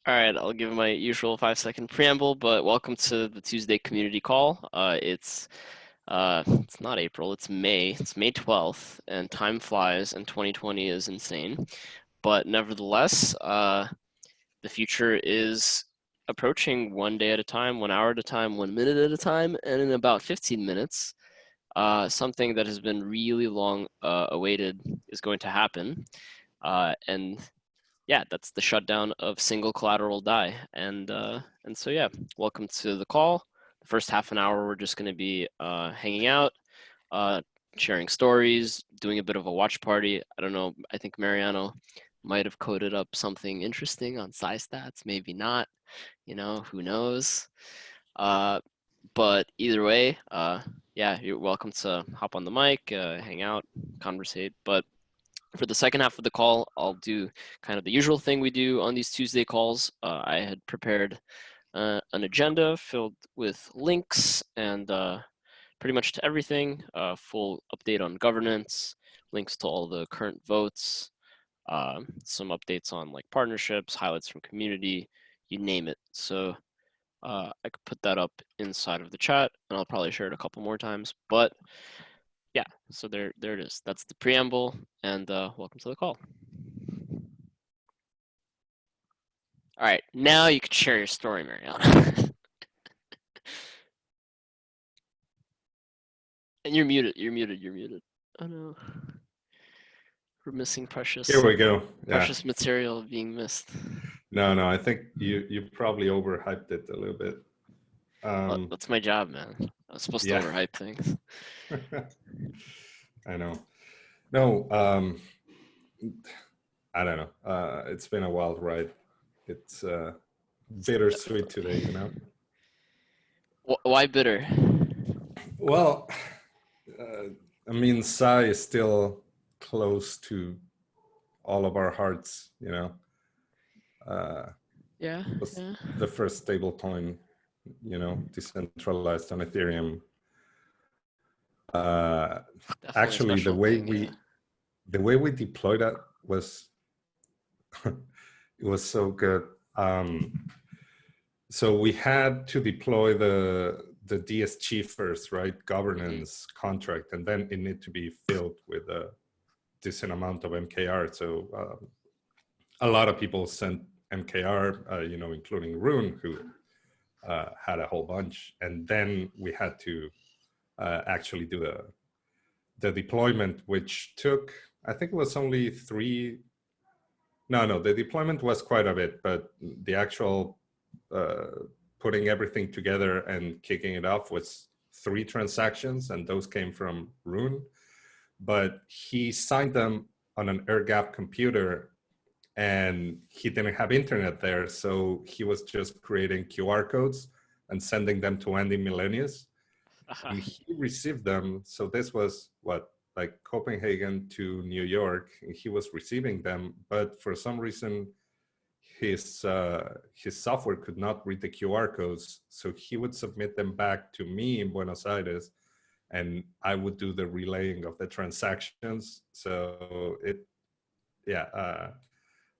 All right, I'll give my usual 5-second preamble, but welcome to the Tuesday community call. It's not April, it's May. It's May 12th, and time flies, and 2020 is insane. But nevertheless, the future is approaching 1 day at a time, 1 hour at a time, 1 minute at a time, and in about 15 minutes, something that has been really long awaited is going to happen. And yeah, that's the shutdown of single collateral DAI. And so yeah, welcome to the call. The first half an hour, we're just going to be hanging out, sharing stories, doing a bit of a watch party. I don't know, I think Mariano might have coded up something interesting on stats, maybe not, who knows. But either way, yeah, you're welcome to hop on the mic, hang out, conversate. But for the second half of the call, I'll do kind of the usual thing we do on these Tuesday calls. I had prepared an agenda filled with links and pretty much to everything, full update on governance, links to all the current votes, some updates on like partnerships, highlights from community, you name it. So I could put that up inside of the chat, and I'll probably share it a couple more times. But yeah, so there it is. That's the preamble, and welcome to the call. All right, now you can share your story, Mariana. And you're muted. Oh no, we're missing precious. Here we go. Precious material being missed. No, I think you probably overhyped it a little bit. Well, that's my job, man. I was supposed to overhype things. I know. No, I don't know. It's been a wild ride. It's bittersweet today, you know. Why bitter? Well, I mean, Sai is still close to all of our hearts, you know. Yeah. The first stable coin, you know, decentralized on Ethereum. Actually, the way we deployed that was it was so good. So we had to deploy the DSG first, right? Governance contract, and then it needed to be filled with a decent amount of MKR. So a lot of people sent MKR, you know, including Rune, who had a whole bunch. And then we had to actually do the deployment, which took, I think it was only 3. No, the deployment was quite a bit, but the actual putting everything together and kicking it off was 3 transactions, and those came from Rune. But he signed them on an air-gapped computer, and he didn't have internet there, so he was just creating QR codes and sending them to Andy Millennius. And he received them. So this was what, like Copenhagen to New York. And he was receiving them, but for some reason, his software could not read the QR codes. So he would submit them back to me in Buenos Aires, and I would do the relaying of the transactions. So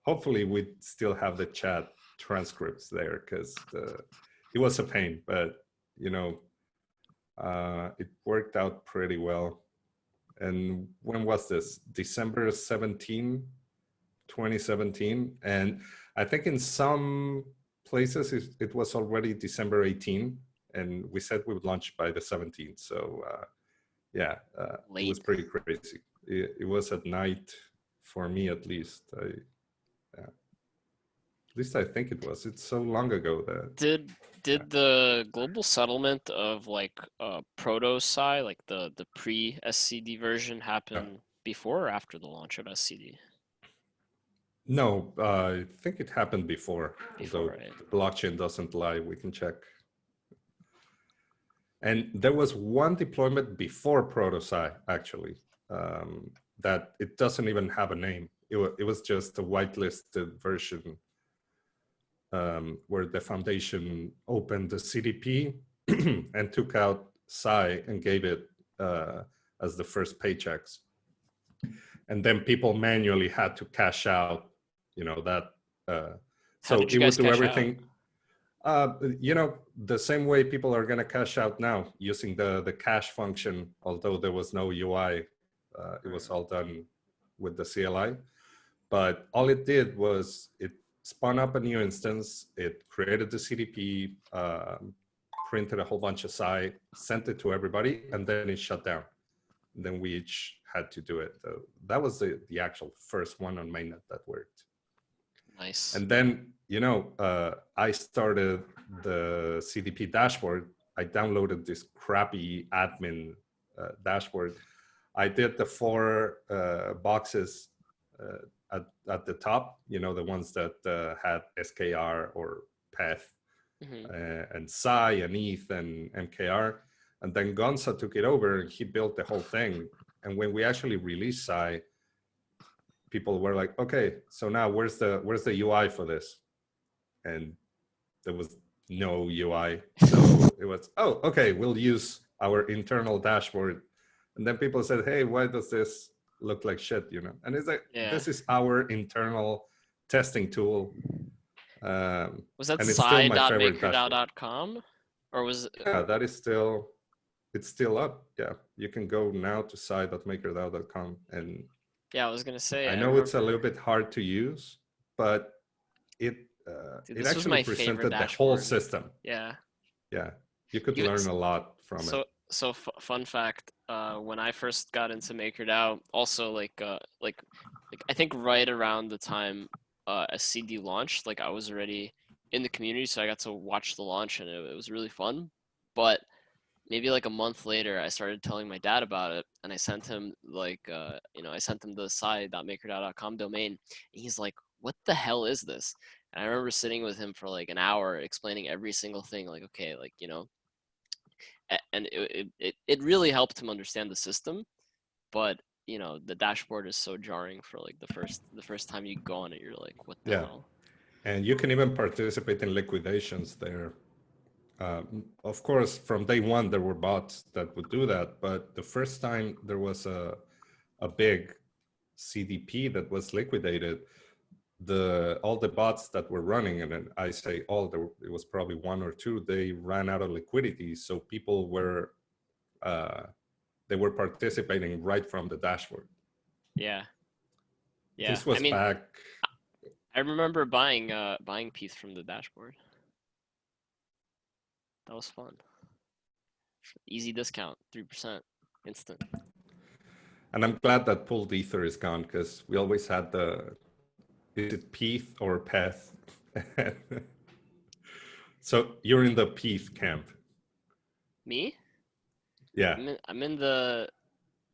hopefully we still have the chat transcripts there, because it was a pain, but you know, it worked out pretty well. And when was this? December 17, 2017. And I think in some places it was already December 18, and we said we would launch by the 17th. So it was pretty crazy. It was at night for me, at least. At least I think it was. It's so long ago that. Did the global settlement of like proto-Sci, like the pre-SCD version, happen before or after the launch of SCD? No, I think it happened before. Although right? The blockchain doesn't lie, we can check. And there was one deployment before proto-Sci, actually, that it doesn't even have a name. It was just a whitelisted version where the foundation opened the CDP and took out Sci and gave it as the first paychecks. And then people manually had to cash out, you know, that How So did it you would guys do cash out? everything. The same way people are going to cash out now using the cash function, although there was no UI, it was all done with the CLI. But all it did was it spun up a new instance, it created the CDP, printed a whole bunch of SCI, sent it to everybody, and then it shut down. And then we each had to do it. That was the actual first one on mainnet that worked. Nice. And then, I started the CDP dashboard. I downloaded this crappy admin dashboard. I did the 4 boxes at the top, the ones that had SKR or PETH and Psi and ETH and MKR. And then Gonza took it over and he built the whole thing. And when we actually released Psi, people were like, okay, so now where's the UI for this? And there was no UI. So it was, oh, okay, we'll use our internal dashboard. And then people said, hey, why does this look like shit, And it's like, this is our internal testing tool. Was that and it's still my favorite dashboard. sci.makerdao.com? Or was it? Yeah, that is still, it's still up. Yeah, you can go now to sci.makerdao.com and Yeah, I was gonna say. I know it's a little bit hard to use, but it Dude, it this was actually my favorite presented the whole dashboard. system. Yeah. Yeah, you could learn a lot from it. So fun fact, when I first got into MakerDAO, also like I think right around the time SCD launched, like I was already in the community, so I got to watch the launch and it was really fun. But maybe like a month later, I started telling my dad about it, and I sent him I sent him the sci.makerdao.com domain, and he's like, "What the hell is this?" And I remember sitting with him for like an hour explaining every single thing, like, okay, like, and it really helped him understand the system. But the dashboard is so jarring for like the first time you go on it, you're like, what the hell? And you can even participate in liquidations there. Of course, from day one there were bots that would do that, but the first time there was a big CDP that was liquidated, all the bots that were running, and then I say all, it was probably 1 or 2, they ran out of liquidity, so people were they were participating right from the dashboard. Yeah. This was back. I remember buying PETH from the dashboard. That was fun. Easy discount, 3%, instant. And I'm glad that pooled ether is gone, because we always had is it PETH or PETH? So you're in the PETH camp. Me? Yeah. I'm in the.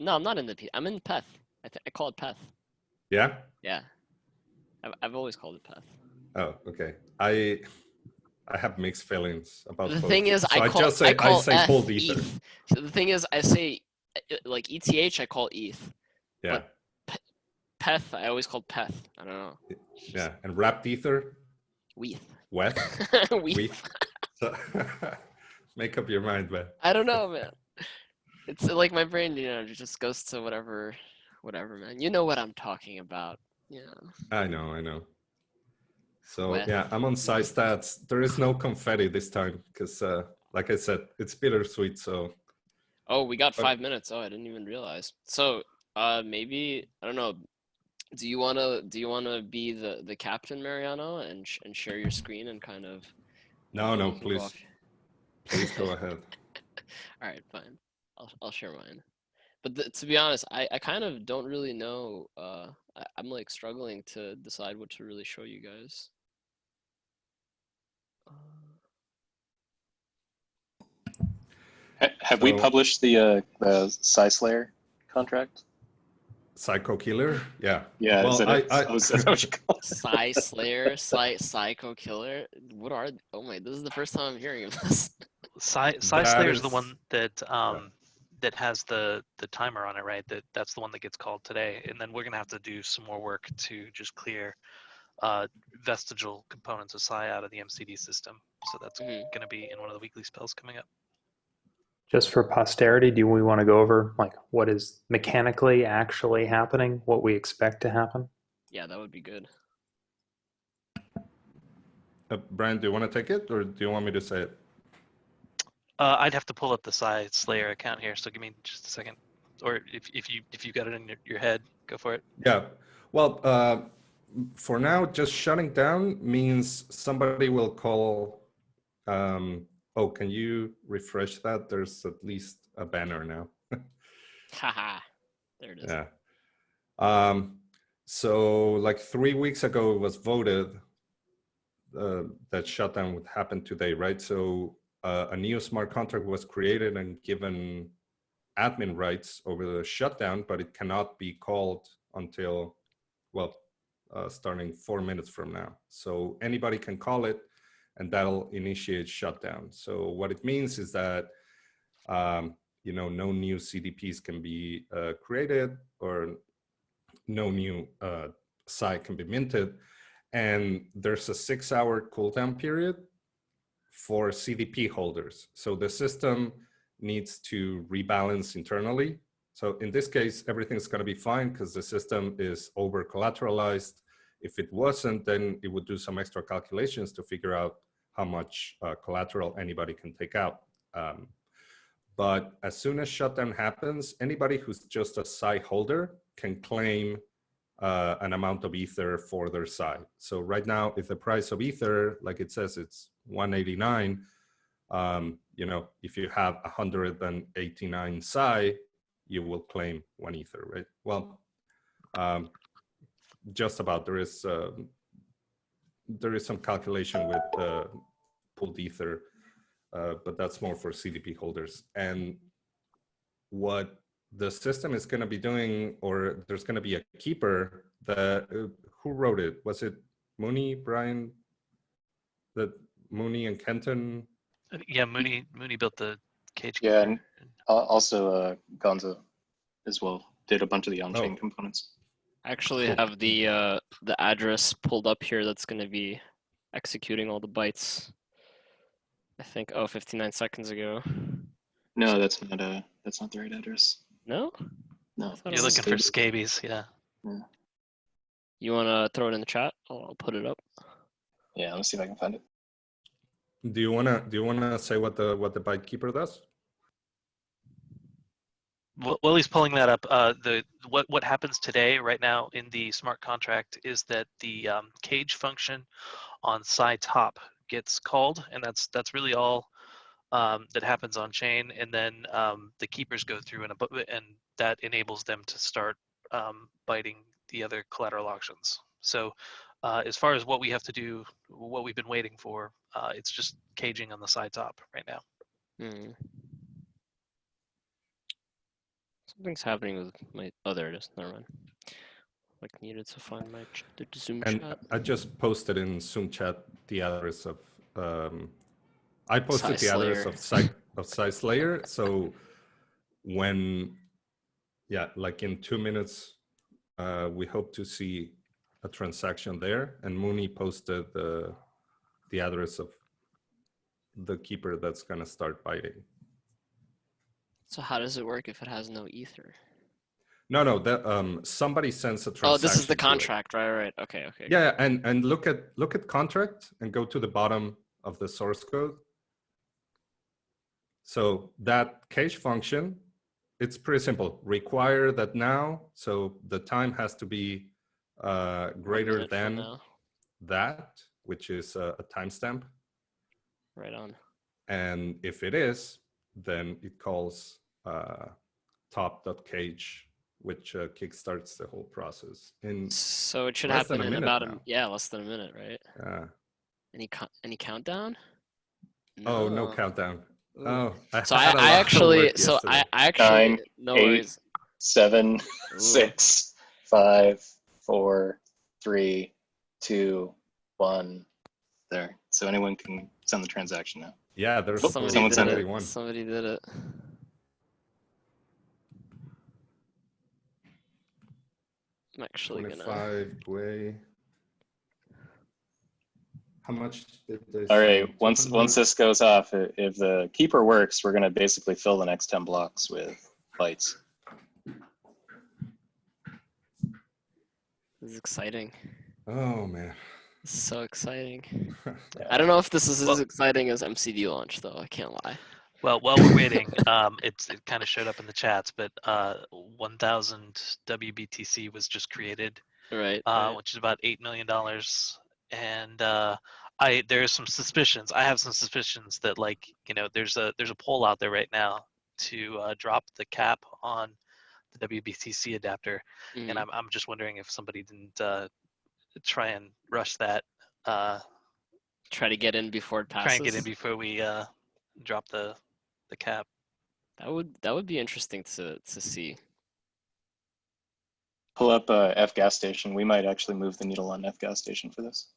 No, I'm not in the PETH. I'm in PETH. I call it PETH. Yeah. Yeah. I've always called it PETH. Oh, okay. I have mixed feelings about the both. thing is, so I say pooled ether. So the thing is, I say like ETH, I call ETH. Yeah. But PETH, I always called PETH. I don't know. Yeah, and wrapped ether. Weeth. What? Weeth. So, make up your mind, man. I don't know, man. It's like my brain, just goes to whatever, man. You know what I'm talking about. Yeah. I know. So yeah, I'm on Psi stats. There is no confetti this time because, like I said, it's bittersweet. So. Oh, we got 5 minutes. Oh, I didn't even realize. So, maybe I don't know. Do you wanna be the captain, Mariano, and share your screen and kind of? No, please. Please go ahead. All right, fine. I'll share mine. But to be honest, I kind of don't really know. I'm like struggling to decide what to really show you guys. Have we published the Psi Slayer contract? Psycho Killer? Yeah. Yeah, well, is that what you call it? Psi Slayer, Psycho Killer. What are? Oh my! This is the first time I'm hearing of this. Psi Slayer is the one that that has the timer on it, right? That's the one that gets called today, and then we're gonna have to do some more work to just clear vestigial components of Psi out of the MCD system. So that's gonna be in one of the weekly spells coming up. Just for posterity, do we want to go over like what is mechanically actually happening, what we expect to happen? Yeah, that would be good. Brian, do you want to take it, or do you want me to say it? I'd have to pull up the Slayer account here, so give me just a second. Or if you got it in your head, go for it. Yeah. Well, for now, just shutting down means somebody will call. Oh, can you refresh that? There's at least a banner now. Haha. There it is. Yeah. So like 3 weeks ago, it was voted that shutdown would happen today, right? So a new smart contract was created and given admin rights over the shutdown, but it cannot be called until, well, starting 4 minutes from now. So anybody can call it, and that'll initiate shutdown. So what it means is that no new CDPs can be created, or no new SAI can be minted. And there's a 6-hour cooldown period for CDP holders. So the system needs to rebalance internally. So in this case, everything's going to be fine because the system is over collateralized. If it wasn't, then it would do some extra calculations to figure out how much collateral anybody can take out. But as soon as shutdown happens, anybody who's just a SAI holder can claim an amount of Ether for their SAI. So right now, if the price of Ether, like it says, it's 189, if you have 189 SAI, you will claim 1 Ether, right? Well, just about. There is some calculation with pooled Ether, but that's more for CDP holders. And what the system is going to be doing, or there's going to be a keeper that, who wrote it? Was it Mooney, Brian? That Mooney and Kenton? Yeah, Mooney built the cage. Yeah, and also Gonzo as well did a bunch of the on-chain components. I actually Cool. have the address pulled up here that's going to be executing all the bytes. I think 59 seconds ago. No, that's not the right address. No? No, You're looking for scabies, yeah. You want to throw it in the chat? I'll put it up. Yeah, let's see if I can find it. Do you wanna say what the byte keeper does? While he's pulling that up, what happens today, right now, in the smart contract is that the cage function on SAI top gets called, and that's really all that happens on chain. And then the keepers go through, and that enables them to start biting the other collateral auctions. So as far as what we have to do, what we've been waiting for, it's just caging on the SAI top right now. Something's happening with my. Oh, there it is. Never mind. Like, needed to find the Zoom And chat. I just posted in Zoom chat the address of. I posted the address of SAI Slayer. So when, like in 2 minutes, we hope to see a transaction there. And Mooney posted the address of the keeper that's going to start biting. So how does it work if it has no Ether? No, that somebody sends a transaction. Oh, this is the to it. contract, right? Okay. Yeah, and look at contract and go to the bottom of the source code. So that cage function, it's pretty simple. Require that now, so the time has to be greater than that, which is a timestamp. Right on. And if it is, then it calls top.cage, which kickstarts the whole process. So it should less happen than a in minute about now. less than a minute, right? Any countdown? Oh, no countdown. Ooh. Oh, I actually 9, no 8, worries. 7, Ooh. 6, 5, 4, 3, 2, 1. There. So anyone can send the transaction now. Yeah, there's someone sent it. one. Somebody did it. I'm actually 25 way. How much did they All say? right. Once this goes off, if the keeper works, we're going to basically fill the next 10 blocks with bytes. This is exciting. Oh man. So exciting. I don't know if this is as exciting as MCD launch, though. I can't lie. Well, while we're waiting, it kind of showed up in the chats, but 1,000 WBTC was just created, Right. which is about $8 million. And there's some suspicions. I have some suspicions that, like, there's a poll out there right now to drop the cap on the WBTC adapter, and I'm just wondering if somebody didn't try and rush that. Try to get in before it passes. Try and get in before we drop the cap. That would be interesting to see. Pull up F gas station. We might actually move the needle on F gas station for this.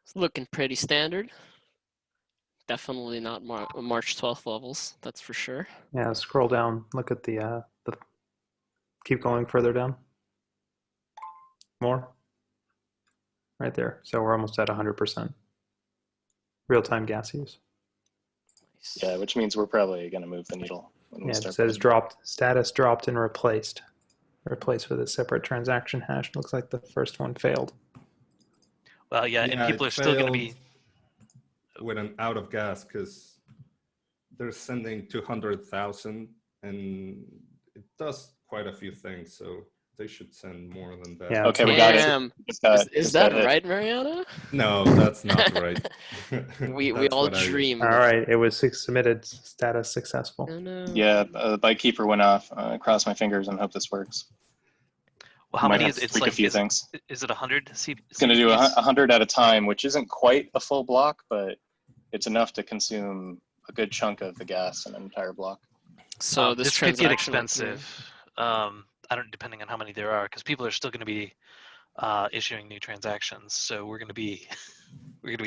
It's looking pretty standard. Definitely not March 12th levels, that's for sure. Yeah, scroll down. Look at the keep going further down. More. Right there. So we're almost at 100% real-time gas use. Nice. Yeah, which means we're probably going to move the needle. When we Yeah, start it says dropped, status dropped and replaced. Replaced with a separate transaction hash. Looks like the first one failed. Well, yeah, and people are still going to be with an out of gas because they're sending 200,000 and it does quite a few things. So they should send more than that. Yeah. Okay, we got it. Is that right, Mariana? No, that's not right. we all dream. All right, it was submitted. Status successful. Oh, no. Yeah, the bike keeper went off. Cross my fingers and hope this works. Well, how Might many have is to it's tweak like? a few things. Is it 100? It's going to do CDPs? 100 at a time, which isn't quite a full block, but it's enough to consume a good chunk of the gas in an entire block. So this could get transaction expensive. I don't, depending on how many there are, because people are still going to be issuing new transactions. So we're going to be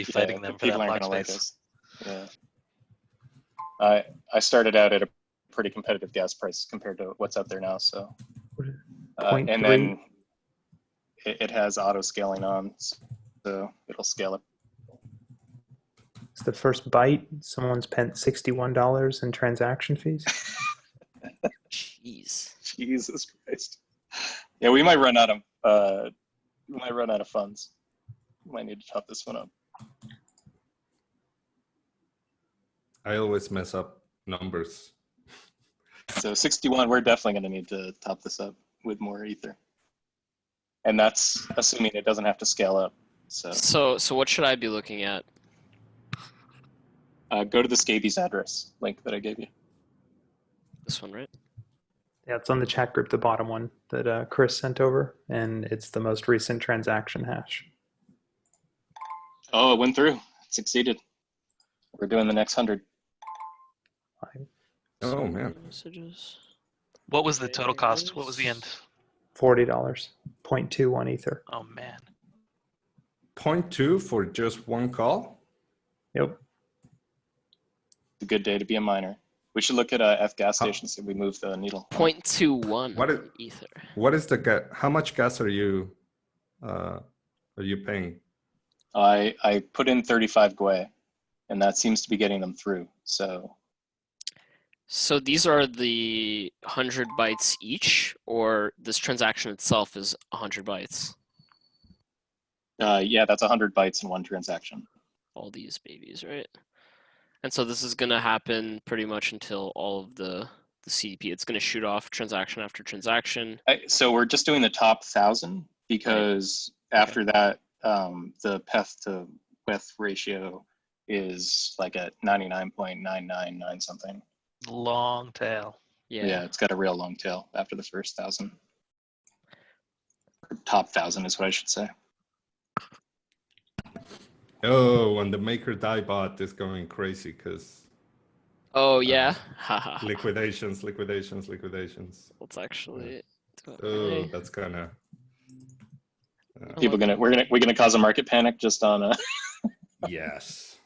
fighting them for that people aren't block gonna like space. us. Yeah. I started out at a pretty competitive gas price compared to what's out there now. So, and then it has auto scaling on, so it'll scale up. It's the first byte. Someone spent $61 in transaction fees. Jeez. Jesus Christ. Yeah, we might run out of funds. We might need to top this one up. I always mess up numbers. So 61, we're definitely going to need to top this up with more ether. And that's assuming it doesn't have to scale up. So what should I be looking at? Go to the scabies address link that I gave you. This one, right? Yeah, it's on the chat group, the bottom one that Chris sent over, and it's the most recent transaction hash. Oh, it went through. It succeeded. We're doing the next 100. Oh, man. Messages. What was the total cost? What was the end? $40, 0.21 ether. Oh man. 0.2 for just one call? Yep. It's a good day to be a miner. We should look at F gas stations so we move the needle. 0.21 What is ether. What is the gas? How much gas are you paying? I put in 35 Gwei, and that seems to be getting them through. So these are the 100 bytes each, or this transaction itself is 100 bytes? Yeah, that's 100 bytes in one transaction. All these babies, right? And so this is going to happen pretty much until all of the CDP. It's going to shoot off transaction after transaction. So we're just doing the top 1,000 because after that, the PEF to WETH ratio is like at 99.999 something. Long tail. Yeah, it's got a real long tail after the first 1,000. Or top 1,000 is what I should say. Oh, and the MakerDAO bot is going crazy because. Oh yeah. Liquidations. Let's actually. Oh, that's gonna. We're gonna cause a market panic just on. Yes.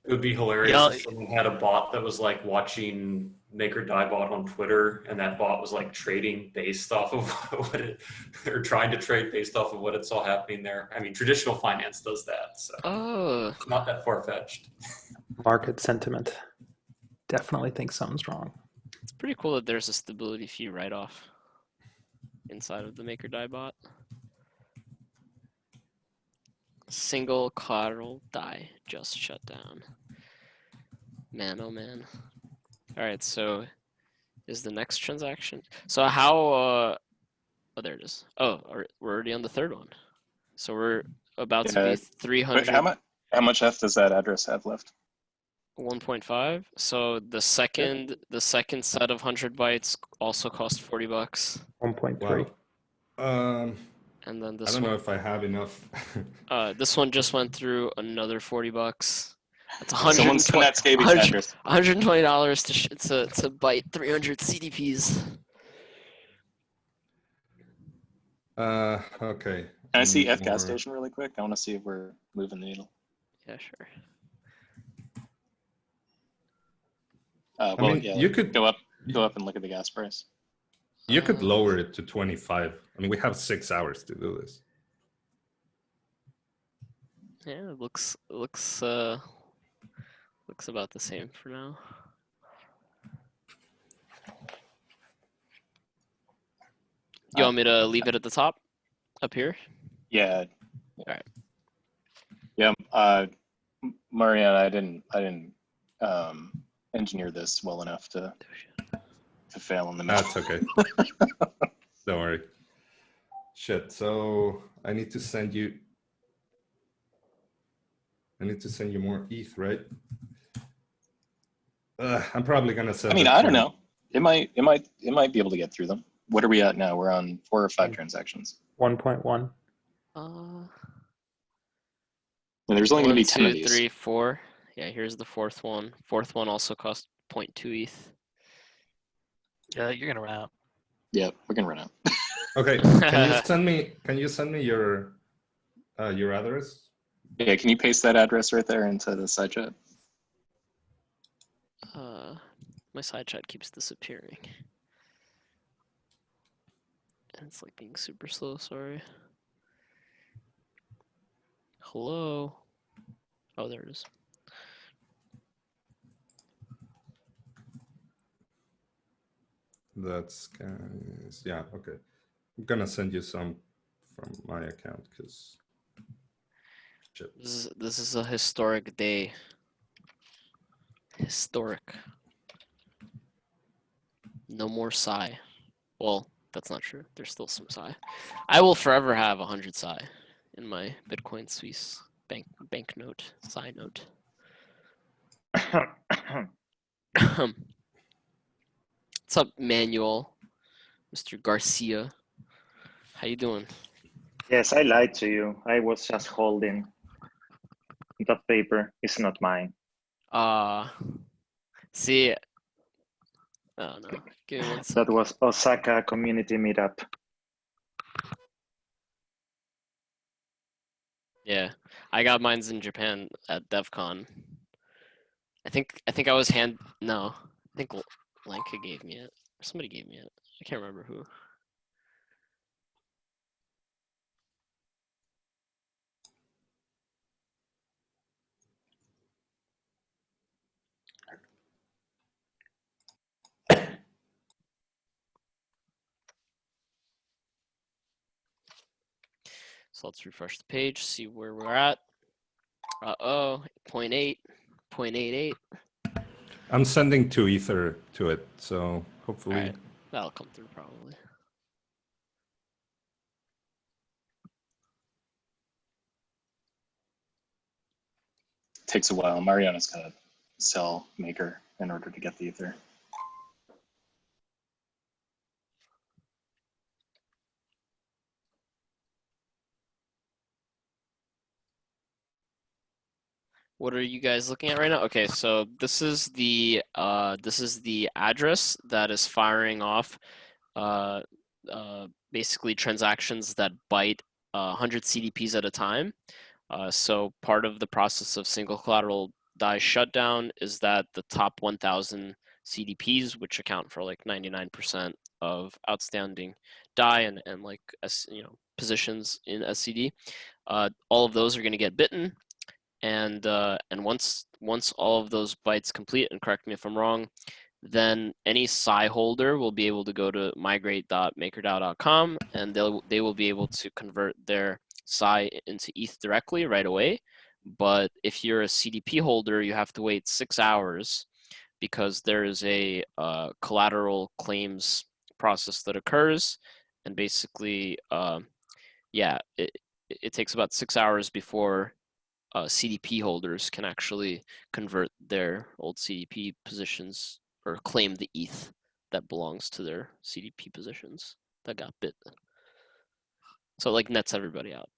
It would be hilarious if someone had a bot that was like watching MakerDAO bot on Twitter, and that bot was like trading based off of what it, or trying to trade based off of what it saw happening there. I mean, traditional finance does that, so it's not that far-fetched. Market sentiment. Definitely think something's wrong. It's pretty cool that there's a stability fee write-off inside of the MakerDAO bot. Single collateral DAI just shut down. Man, oh man. All right, so is the next transaction? So how, oh, there it is. Oh, we're already on the third one. So we're about to be 300. Wait, how much F does that address have left? 1.5. So the second set of 100 bytes also cost $40. 1.3. Wow. And then I this don't one, know if I have enough. this one just went through another $40. That's Someone send that Scabies address. $120 to byte 300 CDPs. Okay. Can I see F More. gas station really quick? I want to see if we're moving the needle. Yeah, sure. Well, I mean, yeah, you could go up and look at the gas price. You could lower it to 25. I mean, we have 6 hours to do this. Yeah, it looks about the same for now. You want me to leave it at the top, up here? Yeah. All right. Yeah. Mariana, I didn't engineer this well enough to fail in the middle. That's okay. Don't worry. Shit. So I need to send you more ETH, right? I'm probably gonna send. I mean, I don't know. It might be able to get through them. What are we at now? We're on 4 or 5 transactions. 1.1. And there's only going to be 10 of 1, 2, these. 3, 4. Yeah, here's the fourth one. Fourth one also cost 0.2 ETH. Yeah, you're gonna run out. Yeah, we're gonna run out. Okay. Can you send me your address? Yeah, can you paste that address right there into the side chat? My side chat keeps disappearing. And it's like being super slow, sorry. Hello. Oh, there it is. That's guys. Yeah. Okay. I'm gonna send you some from my account because. This is a historic day. Historic. No more Psi. Well, that's not true. There's still some Psi. I will forever have 100 Psi in my Bitcoin Suisse banknote, Psi note. What's up, Manuel? Mr. Garcia. How you doing? Yes, I lied to you. I was just holding the paper. It's not mine. See, oh no, give me 1 second. That was Osaka community meetup. Yeah, I got mines in Japan at DevCon. I think I was no, I think Lanka gave me it. Somebody gave me it. I can't remember who. So let's refresh the page, see where we're at. 0.8, 0.88. I'm sending 2 Ether to it, so hopefully. Right. That'll come through probably. Takes a while. Mariana's got to sell Maker in order to get the Ether. What are you guys looking at right now? Okay, so this is the address that is firing off basically transactions that byte 100 CDPs at a time. So part of the process of single collateral DAI shutdown is that the top 1,000 CDPs, which account for like 99% of outstanding DAI and like positions in SCD. All of those are going to get bitten, and once all of those bytes complete, and correct me if I'm wrong, then any Psi holder will be able to go to migrate.makerdao.com, and they will be able to convert their Psi into ETH directly right away. But if you're a CDP holder, you have to wait 6 hours, because there is a collateral claims process that occurs, and basically, it takes about 6 hours before CDP holders can actually convert their old CDP positions or claim the ETH that belongs to their CDP positions that got bit. So it like nets everybody out.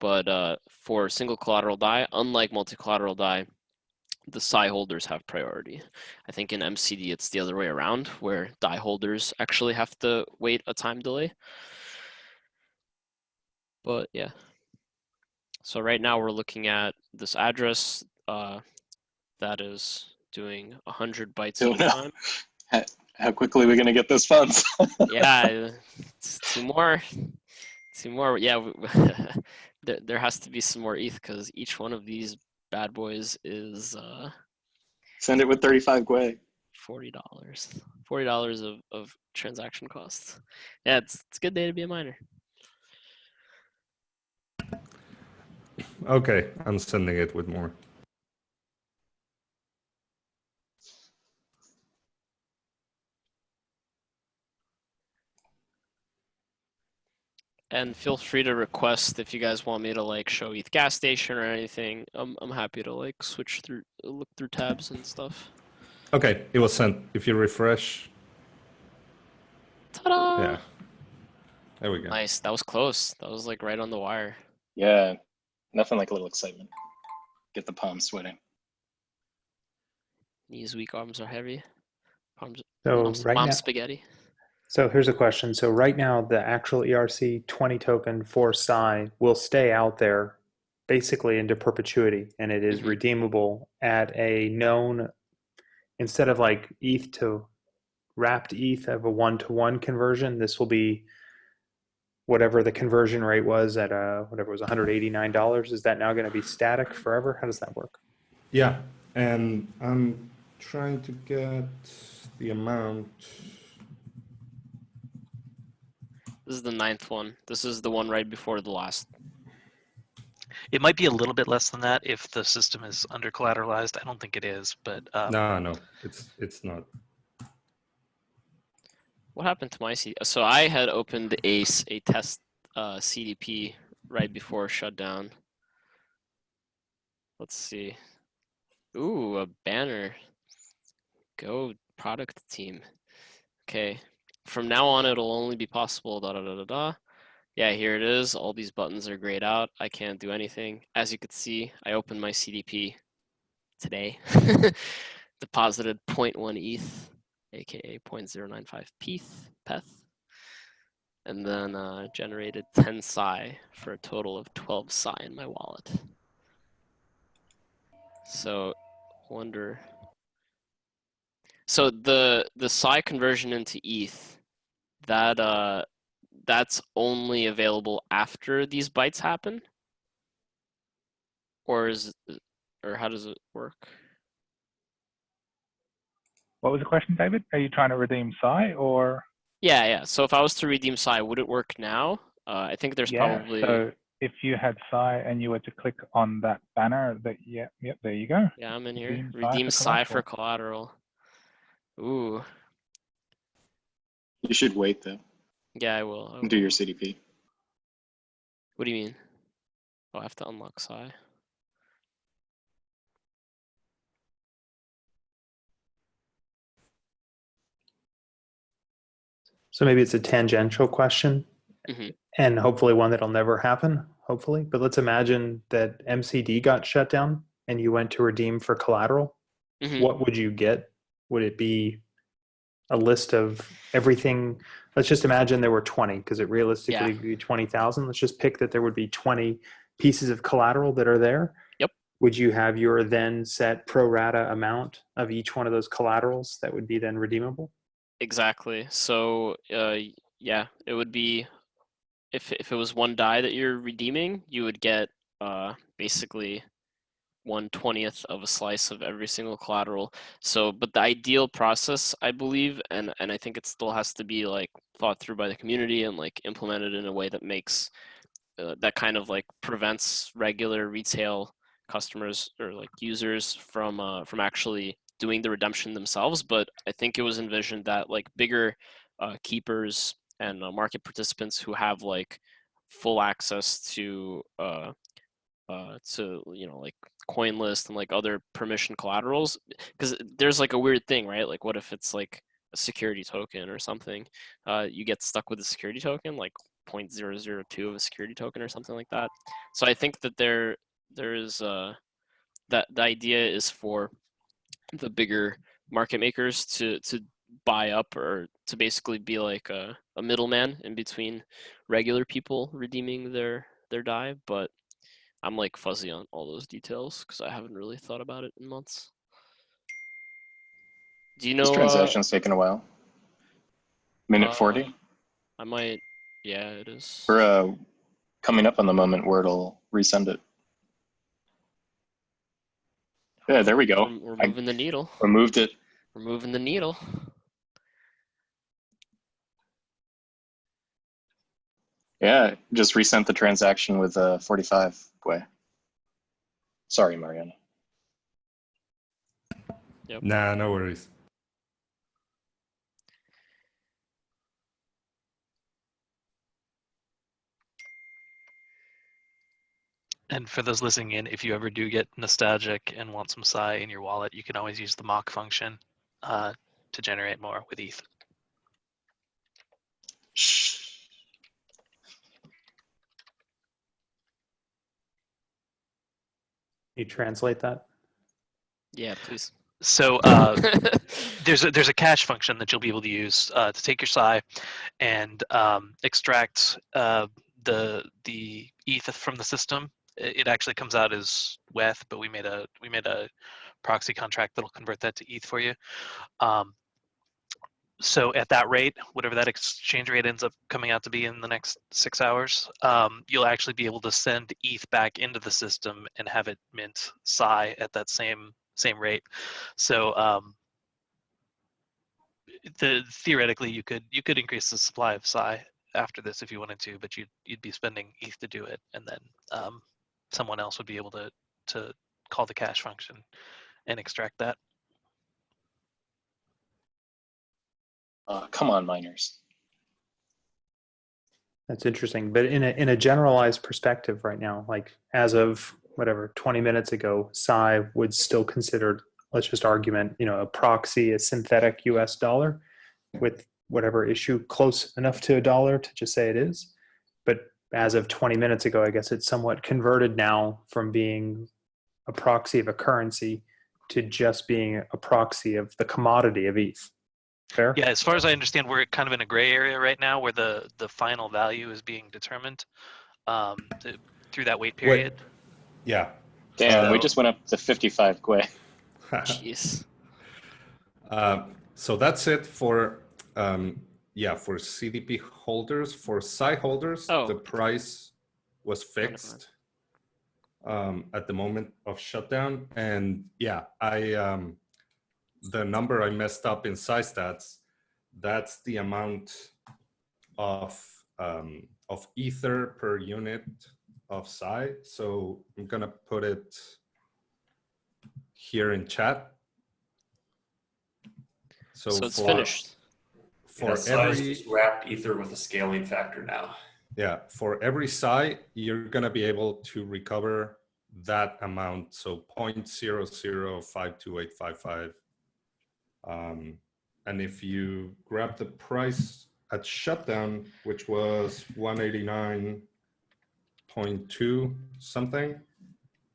But for single collateral DAI, unlike multi-collateral DAI, the Psi holders have priority. I think in MCD it's the other way around, where DAI holders actually have to wait a time delay. But yeah. So right now we're looking at this address that is doing 100 bytes at a time. How quickly are we going to get those funds? Yeah, it's two more. Yeah, there has to be some more ETH, because each one of these bad boys is Send it with 35 Gwei. $40 of transaction costs. Yeah, it's a good day to be a miner. Okay, I'm sending it with more. And feel free to request if you guys want me to like show ETH gas station or anything. I'm happy to like switch through, look through tabs and stuff. Okay, it was sent. If you refresh. Ta-da! Yeah. There we go. Nice. That was close. That was like right on the wire. Yeah, nothing like a little excitement. Get the palms sweating. Knees weak, arms are heavy. Mom spaghetti. So here's a question. So right now, the actual ERC20 token for Psi will stay out there basically into perpetuity, and it is redeemable at a known, instead of like ETH to wrapped ETH of a 1-to-1 conversion, this will be whatever the conversion rate was at whatever it was, $189. Is that now going to be static forever? How does that work? Yeah, and I'm trying to get the amount. This is the 9th one. This is the one right before the last. It might be a little bit less than that if the system is under collateralized. I don't think it is, but no, it's not. What happened to my CD? So I had opened a test CDP right before shutdown. Let's see. Ooh, a banner. Go product team. Okay. From now on, it'll only be possible. Yeah, here it is. All these buttons are grayed out. I can't do anything. As you could see, I opened my CDP today. Deposited 0.1 ETH, aka 0.095 PETH, and then generated 10 Psi for a total of 12 Psi in my wallet. So, wonder. So the Psi conversion into ETH, that's only available after these bytes happen, or how does it work? What was the question, David? Are you trying to redeem Psi or? Yeah. So if I was to redeem Psi, would it work now? I think there's probably. So if you had Psi and you were to click on that banner, yep, there you go. Yeah, I'm in here. Redeem Psi for collateral. Ooh. You should wait though. Yeah, I will. Do your CDP. What do you mean? Oh, I have to unlock Psi. So maybe it's a tangential question, and hopefully one that'll never happen, hopefully. But let's imagine that MCD got shut down and you went to redeem for collateral. What would you get? Would it be a list of everything? Let's just imagine there were 20, because it realistically would be 20,000. Let's just pick that there would be 20 pieces of collateral that are there. Yep. would you have your then set pro rata amount of each one of those collaterals that would be then redeemable? Exactly. So yeah, it would be if it was one DAI that you're redeeming, you would get basically 1/20th of a slice of every single collateral. So, but the ideal process, I believe, and I think it still has to be like thought through by the community and like implemented in a way that makes that kind of like prevents regular retail customers or like users from actually doing the redemption themselves. But I think it was envisioned that like bigger keepers and market participants who have like full access to like CoinList and like other permission collaterals, because there's like a weird thing, right? Like what if it's like a security token or something? You get stuck with a security token, like 0.002 of a security token or something like that. So I think that there is that the idea is for the bigger market makers to buy up or to basically be like a middleman in between regular people redeeming their DAI. But I'm like fuzzy on all those details because I haven't really thought about it in months. Do you know? This transaction's taking a while. Minute 40. I might. Yeah, it is. We're coming up on the moment where it'll resend it. Yeah, there we go. We're moving the needle. Removed it. We're moving the needle. Yeah, just resent the transaction with 45 Gwei. Sorry, Mariana. Yep. Nah, no worries. And for those listening in, if you ever do get nostalgic and want some Psi in your wallet, you can always use the mock function to generate more with ETH. Shh. You translate that? Yeah, please. So there's a cache function that you'll be able to use to take your Psi and extract the ETH from the system. It actually comes out as WETH, but we made a proxy contract that'll convert that to ETH for you. So at that rate, whatever that exchange rate ends up coming out to be in the next 6 hours, you'll actually be able to send ETH back into the system and have it mint Psi at that same rate. So theoretically, you could increase the supply of Psi after this if you wanted to, but you'd be spending ETH to do it, and then someone else would be able to call the cache function and extract that. Come on, miners. That's interesting. But in a generalized perspective right now, like as of whatever 20 minutes ago, Psi would still considered, let's just argument, a proxy, a synthetic US dollar with whatever issue close enough to a dollar to just say it is. But as of 20 minutes ago, I guess it's somewhat converted now from being a proxy of a currency to just being a proxy of the commodity of ETH. Fair? Yeah, as far as I understand, we're kind of in a gray area right now where the final value is being determined through that wait period. Wait. Yeah. Damn, we just went up to 55 Gwei. Jeez. So that's it for for CDP holders. For Psi holders, the price was fixed at the moment of shutdown. And yeah, the number I messed up in Psi stats, that's the amount of Ether per unit of Psi. So I'm gonna put it here in chat. So it's finished. For every just wrapped Ether with a scaling factor now. Yeah, for every Psi, you're gonna be able to recover that amount. So 0.00528555. And if you grab the price at shutdown, which was 189.2 something.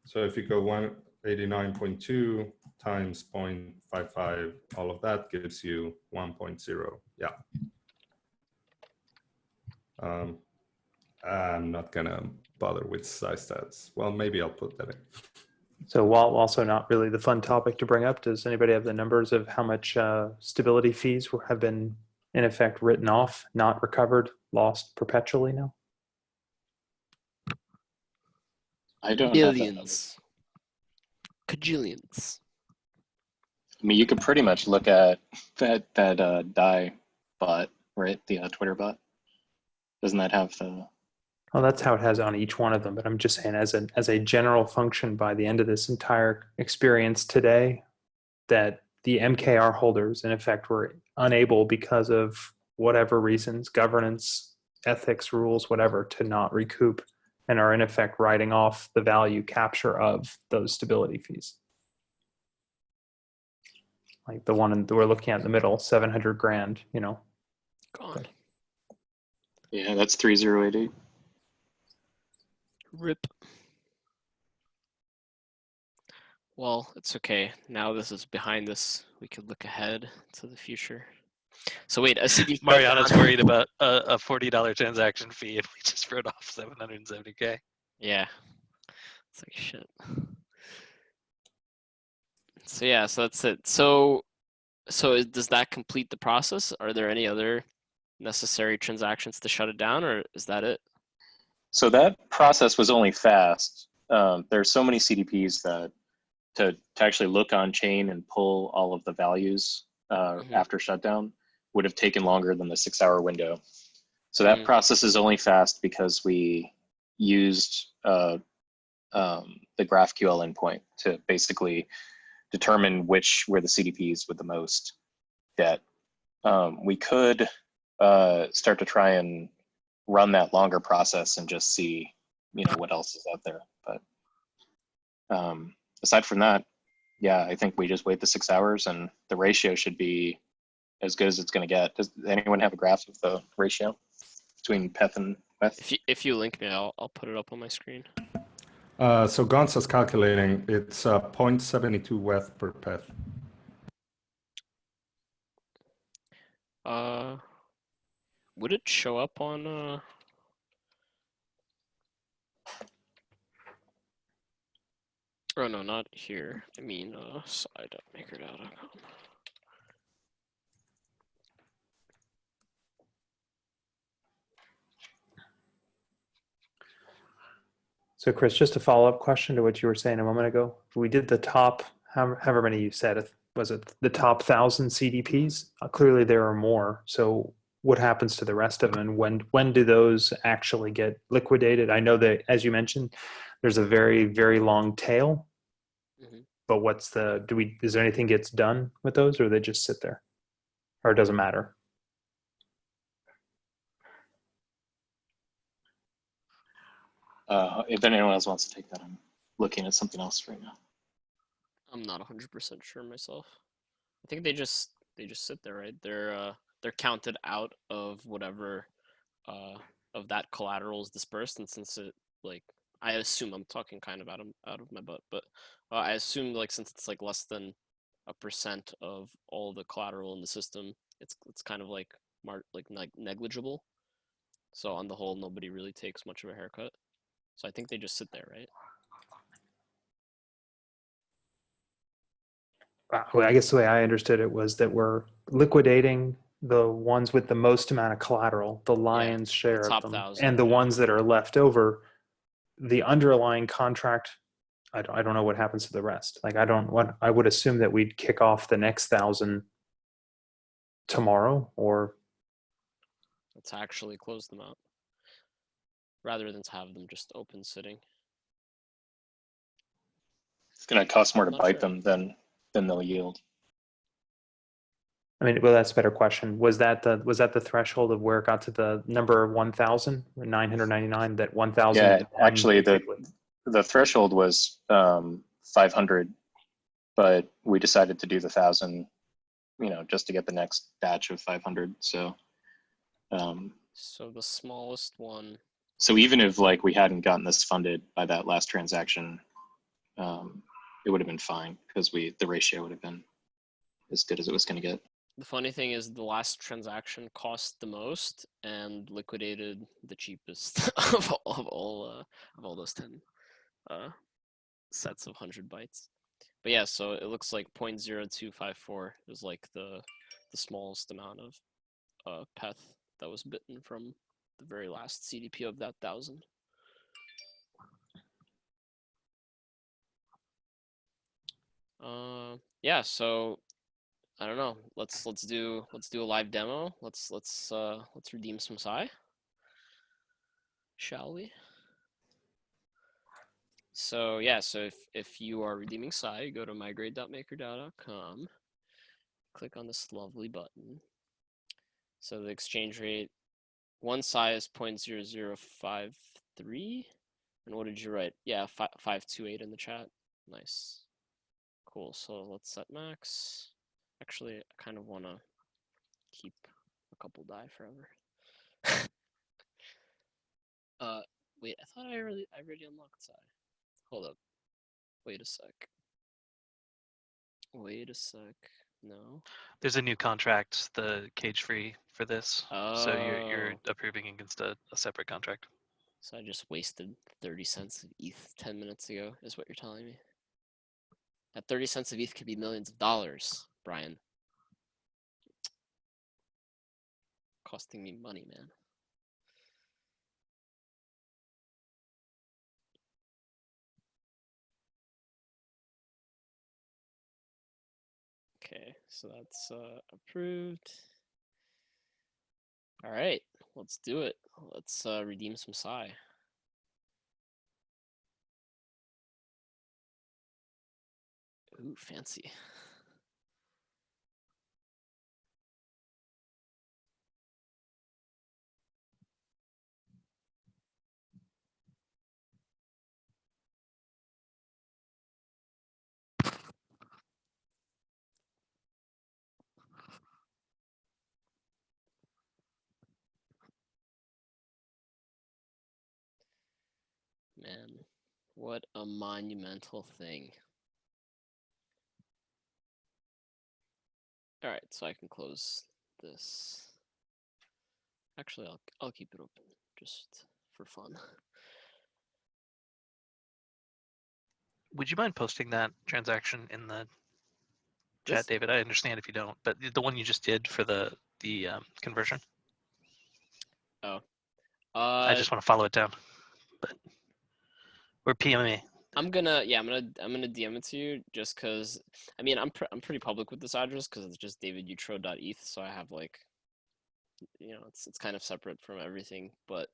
So if you go 189.2 times 0.55, all of that gives you 1.0. Yeah. I'm not gonna bother with Psi stats. Well, maybe I'll put that in. So while also not really the fun topic to bring up, does anybody have the numbers of how much stability fees have been in effect written off, not recovered, lost perpetually now? I don't Billions. Cajillions. I mean, you could pretty much look at that DAI bot, right? The Twitter bot. Doesn't that have the? Well, that's how it has on each one of them. But I'm just saying, as a general function, by the end of this entire experience today, that the MKR holders, in effect, were unable, because of whatever reasons, governance, ethics, rules, whatever, to not recoup, and are in effect writing off the value capture of those stability fees. Like the one we're looking at in the middle, 700 grand, you know. Gone. Yeah, that's 3088. Rip. Well, it's okay. Now this is behind us. We could look ahead to the future. So wait, SCD Mariana's worried about a $40 transaction fee, and we just wrote off 770K. Yeah. It's like shit. So yeah, so that's it. So does that complete the process? Are there any other necessary transactions to shut it down, or is that it? So that process was only fast. There's so many CDPs that to actually look on chain and pull all of the values after shutdown would have taken longer than the 6-hour window. So that process is only fast because we used the GraphQL endpoint to basically determine which were the CDPs with the most debt. We could start to try and run that longer process and just see, what else is out there. But aside from that, yeah, I think we just wait the 6 hours and the ratio should be as good as it's going to get. Does anyone have a graph of the ratio between PEF and WETH? If you link me, I'll put it up on my screen. So Gonza's calculating, it's 0.72 WETH per PEF. Would it show up on Oh no, not here. I mean side.makerdao.com. So Chris, just a follow-up question to what you were saying a moment ago. We did the top, however many you said, was it the top 1,000 CDPs? Clearly there are more. So what happens to the rest of them, and when do those actually get liquidated? I know that, as you mentioned, there's a very, very long tail. But what's is there anything gets done with those, or they just sit there, or it doesn't matter? If anyone else wants to take that, I'm looking at something else right now. I'm not 100% sure myself. I think they just sit there, right? They're counted out of whatever of that collateral is dispersed, and since it, like, I assume, I'm talking kind of out of my butt, but I assume, like, since it's like less than 1% of all the collateral in the system, it's kind of like negligible. So on the whole, nobody really takes much of a haircut. So I think they just sit there, right? Well, I guess the way I understood it was that we're liquidating the ones with the most amount of collateral, the lion's share of them, 1,000, and the ones that are left over, the underlying contract. I don't know what happens to the rest. Like, I would assume that we'd kick off the next 1,000 tomorrow, or let's actually close them out rather than to have them just open sitting. It's going to cost more to bite them than they'll yield. I mean, well, that's a better question. Was that the threshold of where it got to the number 1,999? That 1,000? Yeah, actually, the threshold was 500, but we decided to do the 1,000, just to get the next batch of 500. So the smallest one. So even if we hadn't gotten this funded by that last transaction, it would have been fine because the ratio would have been as good as it was going to get. The funny thing is, the last transaction cost the most and liquidated the cheapest of all those 10. sets of 100 bytes. But yeah, so it looks like 0.0254 is like the smallest amount of peth that was bitten from the very last CDP of that 1,000. Yeah, so I don't know. Let's do a live demo. Let's redeem some Psi, shall we? So yeah, so if you are redeeming Psi, go to migrate.makerdao.com, click on this lovely button. So the exchange rate, one Psi is 0.0053. And what did you write? Yeah, 528 in the chat. Nice. Cool. So let's set max. Actually, I kind of want to keep a couple die forever. Wait, I thought I already unlocked Psi. Hold up. Wait a sec. Wait a sec. No. There's a new contract, the cage free for this. Oh. So you're approving against a separate contract. So I just wasted 30 cents of ETH 10 minutes ago, is what you're telling me. That 30 cents of ETH could be millions of dollars, Brian. Costing me money, man. Okay, so that's approved. All right, let's do it. Let's redeem some Psi. Ooh, fancy. Man, what a monumental thing. All right, so I can close this. Actually, I'll keep it open just for fun. Would you mind posting that transaction in the chat, David? I understand if you don't, but the one you just did for the conversion. Oh. I just want to follow it down. But or PMA. I'm gonna DM it to you just because I mean I'm pretty public with this address because it's just davidutro.eth, so I have like, you know, it's kind of separate from everything, but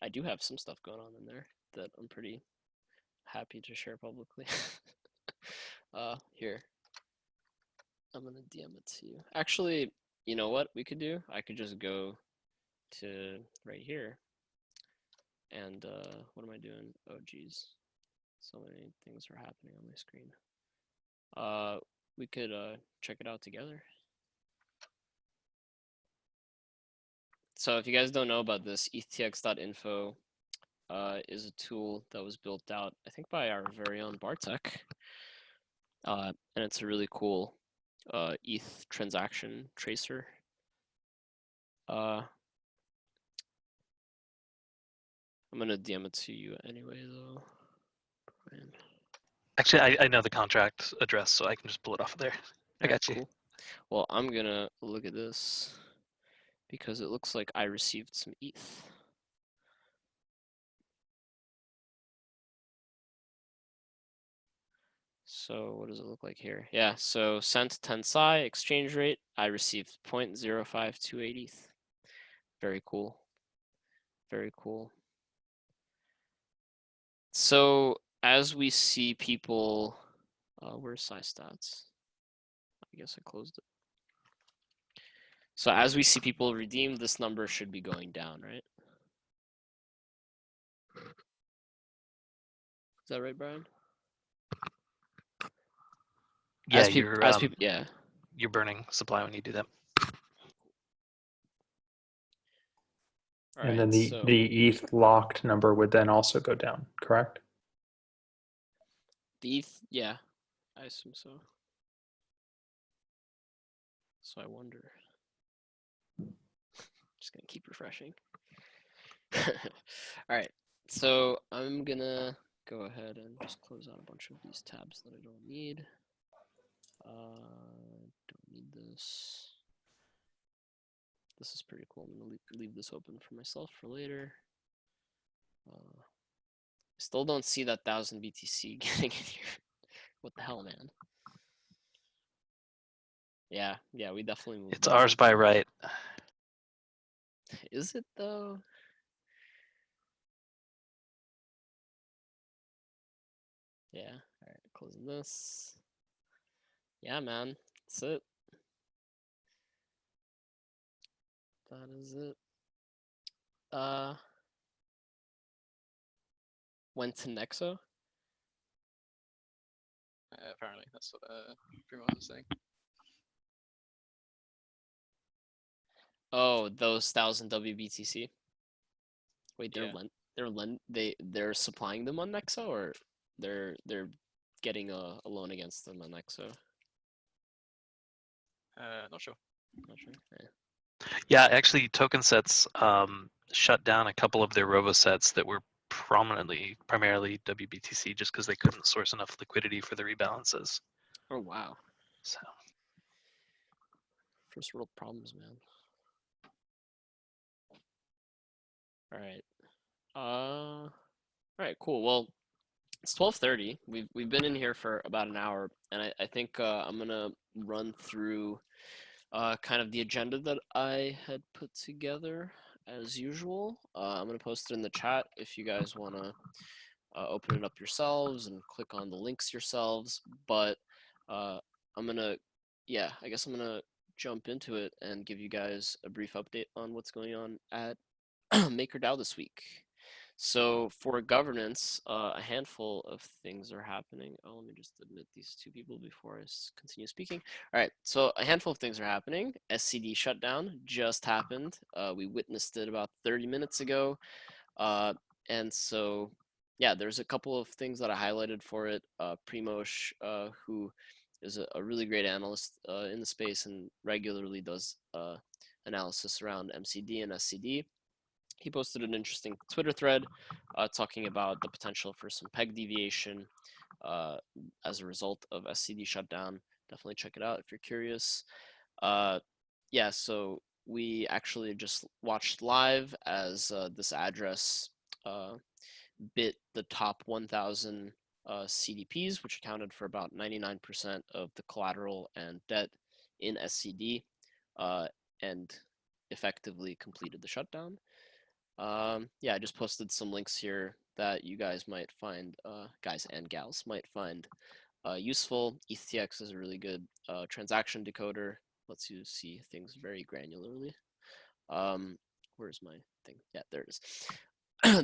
I do have some stuff going on in there that I'm pretty happy to share publicly. Here, I'm gonna DM it to you. Actually, you know what we could do? I could just go to right here, and what am I doing? Oh geez, so many things are happening on my screen. We could check it out together. So if you guys don't know about this, ethtx.info is a tool that was built out, I think, by our very own Bartek. And it's a really cool ETH transaction tracer. I'm gonna DM it to you anyway, though. Brian. Actually, I know the contract address, so I can just pull it off of there. I got you. Cool. Well, I'm gonna look at this because it looks like I received some ETH. So what does it look like here? Yeah, so sent 10 Psi, exchange rate, I received 0.0528 ETH. Very cool. Very cool. So as we see people, where's Psi stats? I guess I closed it. So as we see people redeem, this number should be going down, right? Is that right, Brian? Yeah, yeah. You're burning supply when you do that. All and right, then the ETH locked number would then also go down, correct? The ETH, yeah, I assume so. So I wonder. Just gonna keep refreshing. All right, so I'm gonna go ahead and just close out a bunch of these tabs that I don't need. Don't need this. This is pretty cool. I'm gonna leave this open for myself for later. Still don't see that 1,000 BTC getting in here. What the hell, man? Yeah, we definitely moved. It's ours by right. Is it though? Yeah, alright, closing this. Yeah, man, that's it. That is it. Went to Nexo? Apparently, that's what everyone was saying. Oh, those 1,000 WBTC. Wait, Yeah. they're supplying them on Nexo, or they're getting a loan against them on Nexo? Not sure. Not sure. Yeah. Yeah, actually, token sets shut down a couple of their robo sets that were primarily WBTC just because they couldn't source enough liquidity for the rebalances. Oh wow. So First world problems, man. All right. All right. Cool. Well, it's 12:30. We've been in here for about an hour, and I think I'm gonna run through kind of the agenda that I had put together as usual. I'm gonna post it in the chat if you guys wanna open it up yourselves and click on the links yourselves. But I'm gonna, yeah, I guess I'm gonna jump into it and give you guys a brief update on what's going on at MakerDAO this week. So for governance, a handful of things are happening. Oh, let me just admit these two people before I continue speaking. All right, so a handful of things are happening. SCD Shutdown just happened. We witnessed it about 30 minutes ago. And so, yeah, there's a couple of things that I highlighted for it. Primosh, who is a really great analyst in the space and regularly does analysis around MCD and SCD. He posted an interesting Twitter thread talking about the potential for some peg deviation as a result of SCD shutdown. Definitely check it out if you're curious. Yeah, so we actually just watched live as this address bit the top 1,000 CDPs, which accounted for about 99% of the collateral and debt in SCD, and effectively completed the shutdown. Yeah, I just posted some links here that you guys might find, guys and gals might find useful. ETHTX is a really good transaction decoder, lets you see things very granularly. Where's my thing? Yeah, there it is.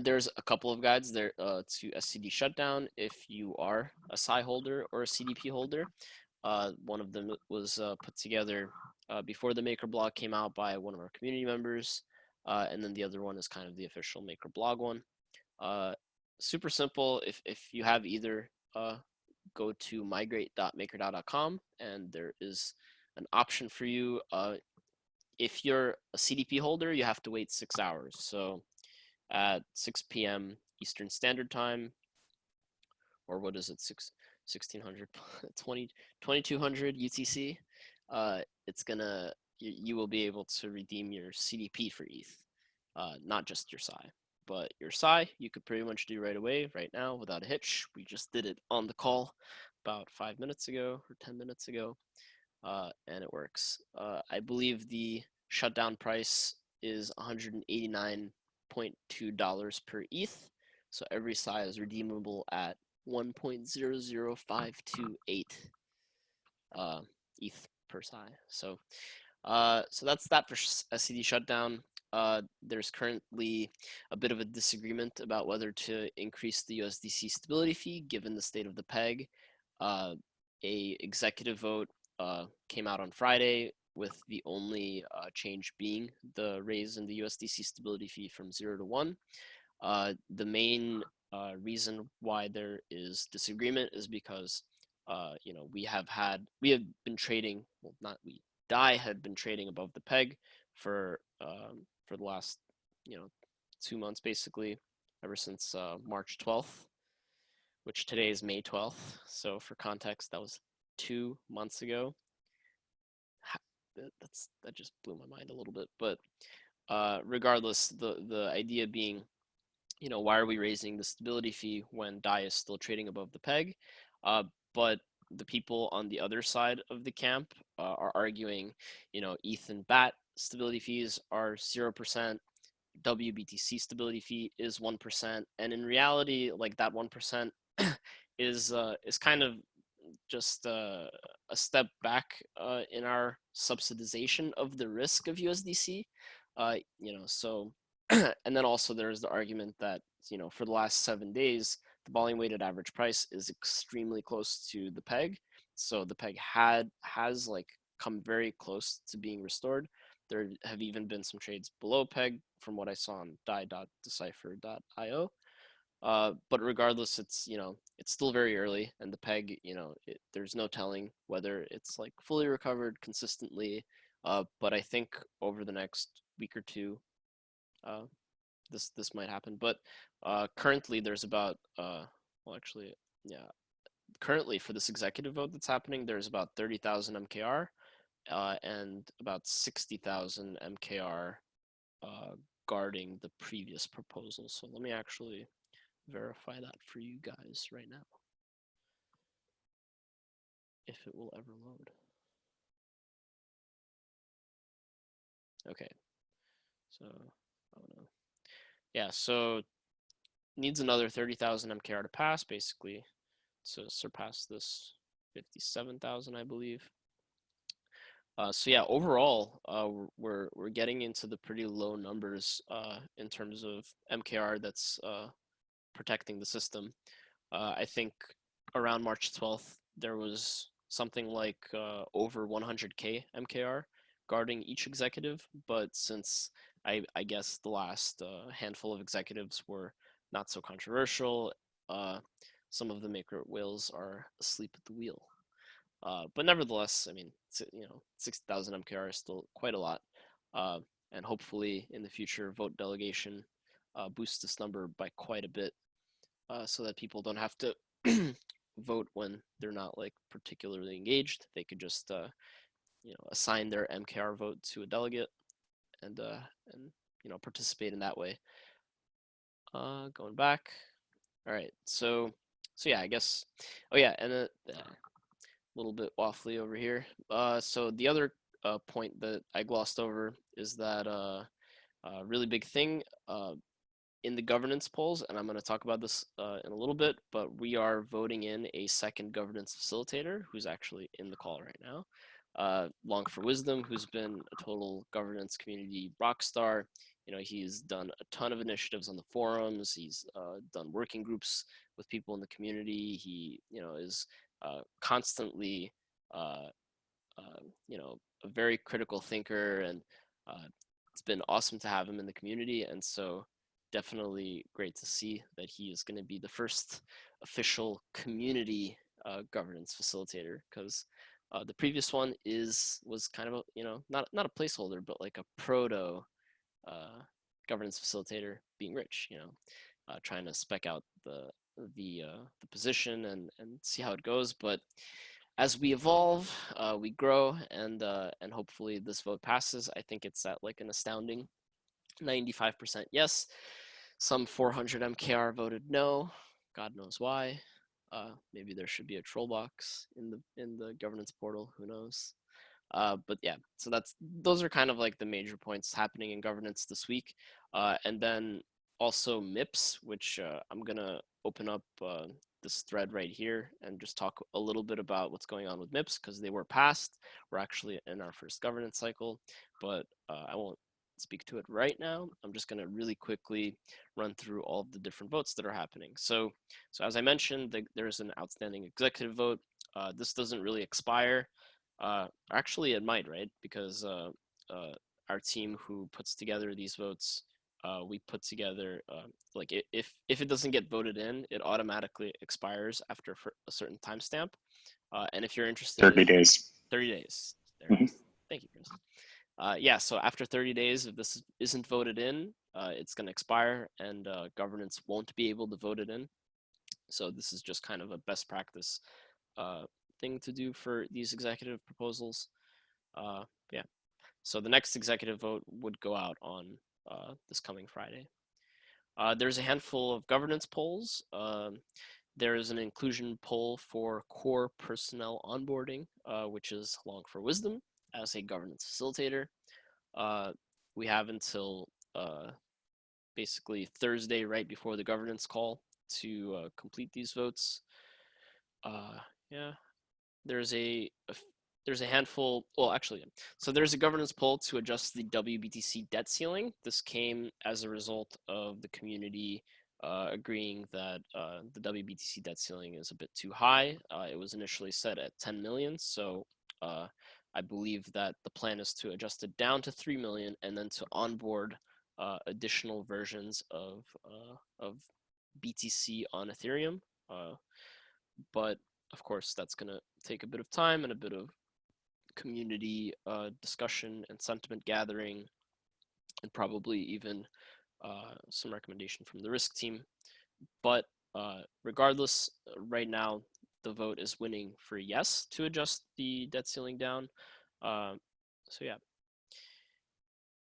There's a couple of guides there to SCD shutdown if you are a SCI holder or a CDP holder. One of them was put together before the Maker blog came out by one of our community members. And then the other one is kind of the official Maker blog one. Super simple. If you have either, go to migrate.makerdao.com and there is an option for you. If you're a CDP holder, you have to wait 6 hours. So at 6 p.m. Eastern Standard Time, or what is it, 1600, 2200 UTC, it's gonna, you will be able to redeem your CDP for ETH, not just your SCI. But your SCI, you could pretty much do right away, right now, without a hitch. We just did it on the call about 5 minutes ago or 10 minutes ago, and it works. I believe the shutdown price is $189.2 per ETH. So every SCI is redeemable at 1.00528 ETH per SCI. So that's that for SCD shutdown. There's currently a bit of a disagreement about whether to increase the USDC stability fee given the state of the peg. A executive vote came out on Friday with the only change being the raise in the USDC stability fee from 0 to 1. The main reason why there is disagreement is because you know, we have been trading, well, not we, DAI had been trading above the peg for the last, you know, 2 months basically, ever since March 12th. which today is May 12th. So for context, that was 2 months ago. That just blew my mind a little bit. But regardless, the idea being, why are we raising the stability fee when DAI is still trading above the peg? But the people on the other side of the camp are arguing, ETH and BAT stability fees are 0%, WBTC stability fee is 1%, and in reality, like that 1% is kind of just a step back in our subsidization of the risk of USDC. So, and then also there's the argument that, for the last 7 days, the volume weighted average price is extremely close to the peg. So the peg has like come very close to being restored. There have even been some trades below peg from what I saw on DAI.decipher.io. But regardless, it's still very early, and the peg, there's no telling whether it's like fully recovered consistently. But I think over the next week or two, this might happen. But currently, there's about currently for this executive vote that's happening, there's about 30,000 MKR and about 60,000 MKR guarding the previous proposal. So let me actually verify that for you guys right now, if it will ever load. Okay, so yeah, so needs another 30,000 MKR to pass, basically, to surpass this 57,000, I believe. So yeah, overall, we're getting into the pretty low numbers in terms of MKR that's protecting the system. I think around March 12th, there was something like over 100K MKR guarding each executive, but since I guess the last handful of executives were not so controversial, some of the maker whales are asleep at the wheel. But nevertheless, I mean, 60,000 MKR is still quite a lot. And hopefully in the future, vote delegation boosts this number by quite a bit so that people don't have to vote when they're not like particularly engaged. They could just, assign their MKR vote to a delegate and participate in that way. Going back. All right, so yeah, I guess. Oh yeah, and a little bit waffly over here. So the other point that I glossed over is that a really big thing in the governance polls, and I'm going to talk about this in a little bit, but we are voting in a second governance facilitator who's actually in the call right now. Long for Wisdom, who's been a total governance community rock star. He's done a ton of initiatives on the forums. He's done working groups with people in the community. He, is constantly, a very critical thinker, and it's been awesome to have him in the community. And so definitely great to see that he is going to be the first official community governance facilitator, because the previous one was kind of a, not a placeholder, but like a proto governance facilitator, being Rich, trying to spec out the position and see how it goes. But as we evolve, we grow, and hopefully this vote passes. I think it's at like an astounding 95% yes. Some 400 MKR voted no. God knows why. Maybe there should be a troll box in the governance portal. Who knows? But yeah, so those are kind of like the major points happening in governance this week. And then also MIPS, which I'm gonna open up this thread right here and just talk a little bit about what's going on with MIPS, because they were passed. We're actually in our first governance cycle, but I won't speak to it right now. I'm just going to really quickly run through all of the different votes that are happening. So as I mentioned, there's an outstanding executive vote. This doesn't really expire. Actually, it might, right? Because our team who puts together these votes, we put together, like if it doesn't get voted in, it automatically expires after a certain timestamp. And if you're interested 30 days. 30 days. There it is. Thank you, Chris. Yeah, so after 30 days, if this isn't voted in, it's going to expire, and governance won't be able to vote it in. So this is just kind of a best practice thing to do for these executive proposals. Yeah. So the next executive vote would go out on this coming Friday. There's a handful of governance polls. There is an inclusion poll for core personnel onboarding, which is long for wisdom as a governance facilitator. We have until basically Thursday, right before the governance call, to complete these votes. Yeah, there's a handful. Well, actually, so there's a governance poll to adjust the WBTC debt ceiling. This came as a result of the community agreeing that the WBTC debt ceiling is a bit too high. It was initially set at 10 million, so I believe that the plan is to adjust it down to 3 million and then to onboard additional versions of BTC on Ethereum. But of course, that's going to take a bit of time and a bit of community discussion and sentiment gathering, and probably even some recommendation from the risk team. But regardless, right now, the vote is winning for yes to adjust the debt ceiling down. So yeah.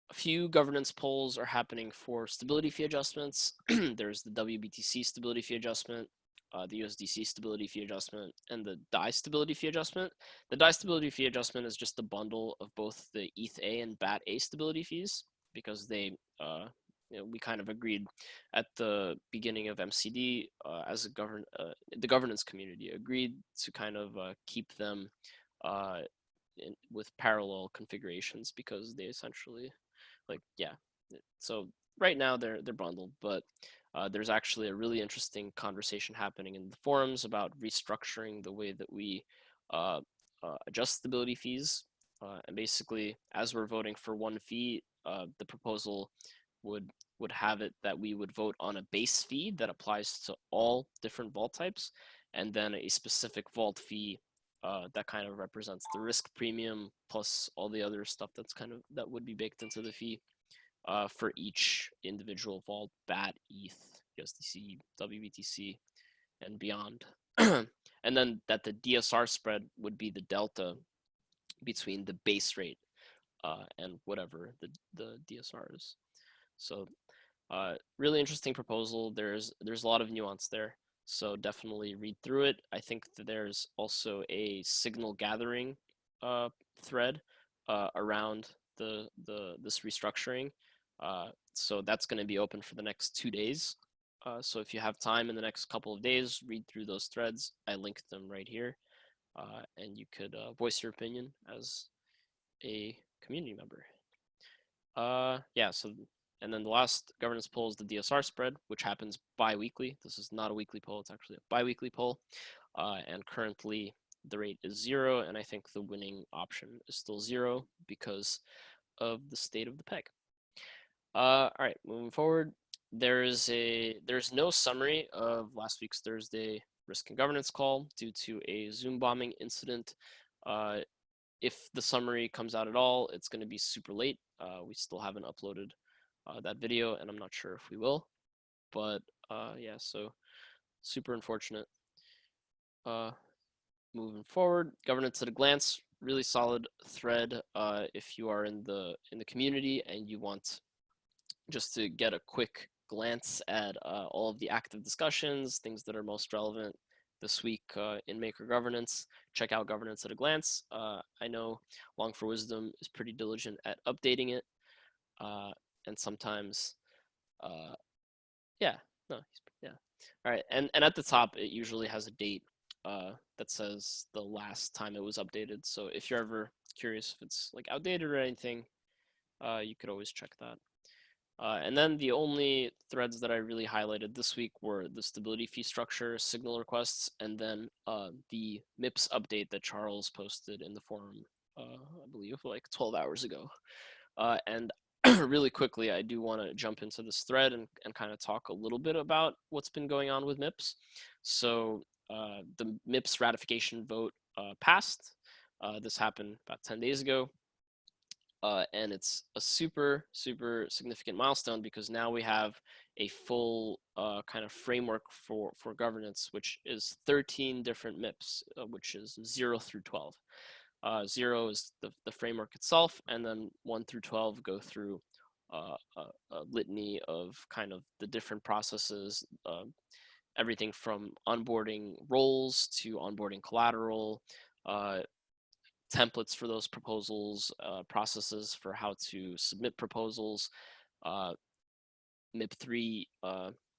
A few governance polls are happening for stability fee adjustments. There's the WBTC stability fee adjustment, the USDC stability fee adjustment, and the DAI stability fee adjustment. The DAI stability fee adjustment is just a bundle of both the ETH-A and BAT-A stability fees, because they, we kind of agreed at the beginning of MCD as a the governance community agreed to kind of keep them with parallel configurations, because they essentially, like, yeah. So right now they're bundled, but there's actually a really interesting conversation happening in the forums about restructuring the way that we adjust stability fees. And basically, as we're voting for one fee, the proposal would have it that we would vote on a base fee that applies to all different vault types, and then a specific vault fee that kind of represents the risk premium plus all the other stuff that would be baked into the fee for each individual vault: BAT, ETH, USDC, WBTC, and beyond. And then that the DSR spread would be the delta between the base rate and whatever the DSR is. So really interesting proposal. There's a lot of nuance there, so definitely read through it. I think that there's also a signal gathering thread around this restructuring. So that's going to be open for the next 2 days. So if you have time in the next couple of days, read through those threads. I linked them right here, and you could voice your opinion as a community member. Yeah, so, and then the last governance poll is the DSR spread, which happens bi-weekly. This is not a weekly poll, it's actually a bi-weekly poll. And currently the rate is 0, and I think the winning option is still 0 because of the state of the peg. All right, moving forward, there's no summary of last week's Thursday risk and governance call due to a Zoom bombing incident. If the summary comes out at all, it's going to be super late. We still haven't uploaded that video, and I'm not sure if we will. But yeah, so super unfortunate. Moving forward, governance at a glance, really solid thread. If you are in the community and you want just to get a quick glance at all of the active discussions, things that are most relevant this week in Maker Governance, check out Governance at a Glance. I know Long for Wisdom is pretty diligent at updating it, and sometimes, yeah, no, yeah. All right, and at the top, it usually has a date that says the last time it was updated. So if you're ever curious if it's like outdated or anything, you could always check that. And then the only threads that I really highlighted this week were the stability fee structure, signal requests, and then the MIPS update that Charles posted in the forum, I believe like 12 hours ago. And really quickly, I do want to jump into this thread and kind of talk a little bit about what's been going on with MIPS. So the MIPS ratification vote passed. This happened about 10 days ago. and it's a super significant milestone because now we have a full kind of framework for governance, which is 13 different MIPS, which is 0 through 12. 0 is the framework itself, and then 1 through 12 go through a litany of kind of the different processes, everything from onboarding roles to onboarding collateral, templates for those proposals, processes for how to submit proposals. MIP3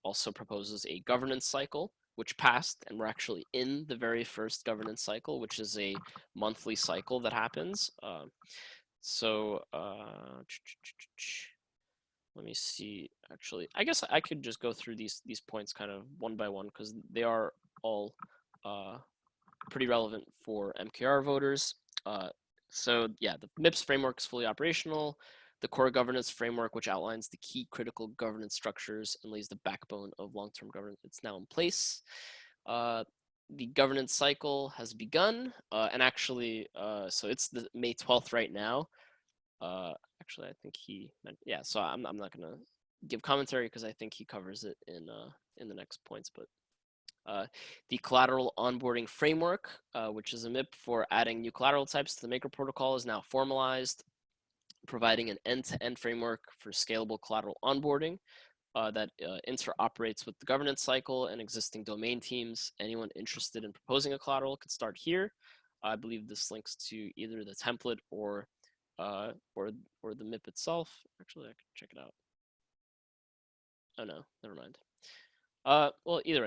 also proposes a governance cycle, which passed, and we're actually in the very first governance cycle, which is a monthly cycle that happens. Let me see. Actually, I guess I could just go through these points kind of one by one because they are all pretty relevant for MKR voters. So yeah, the MIPS framework is fully operational. The core governance framework, which outlines the key critical governance structures and lays the backbone of long-term governance, it's now in place. The governance cycle has begun, and actually, so it's the May 12th right now. Actually, I think he meant, yeah, so I'm not gonna give commentary because I think he covers it in the next points, but the collateral onboarding framework, which is a MIP for adding new collateral types to the Maker protocol, is now formalized, providing an end-to-end framework for scalable collateral onboarding that interoperates with the governance cycle and existing domain teams. Anyone interested in proposing a collateral could start here. I believe this links to either the template or the MIP itself. Actually, I could check it out. Oh no, never mind. Well, either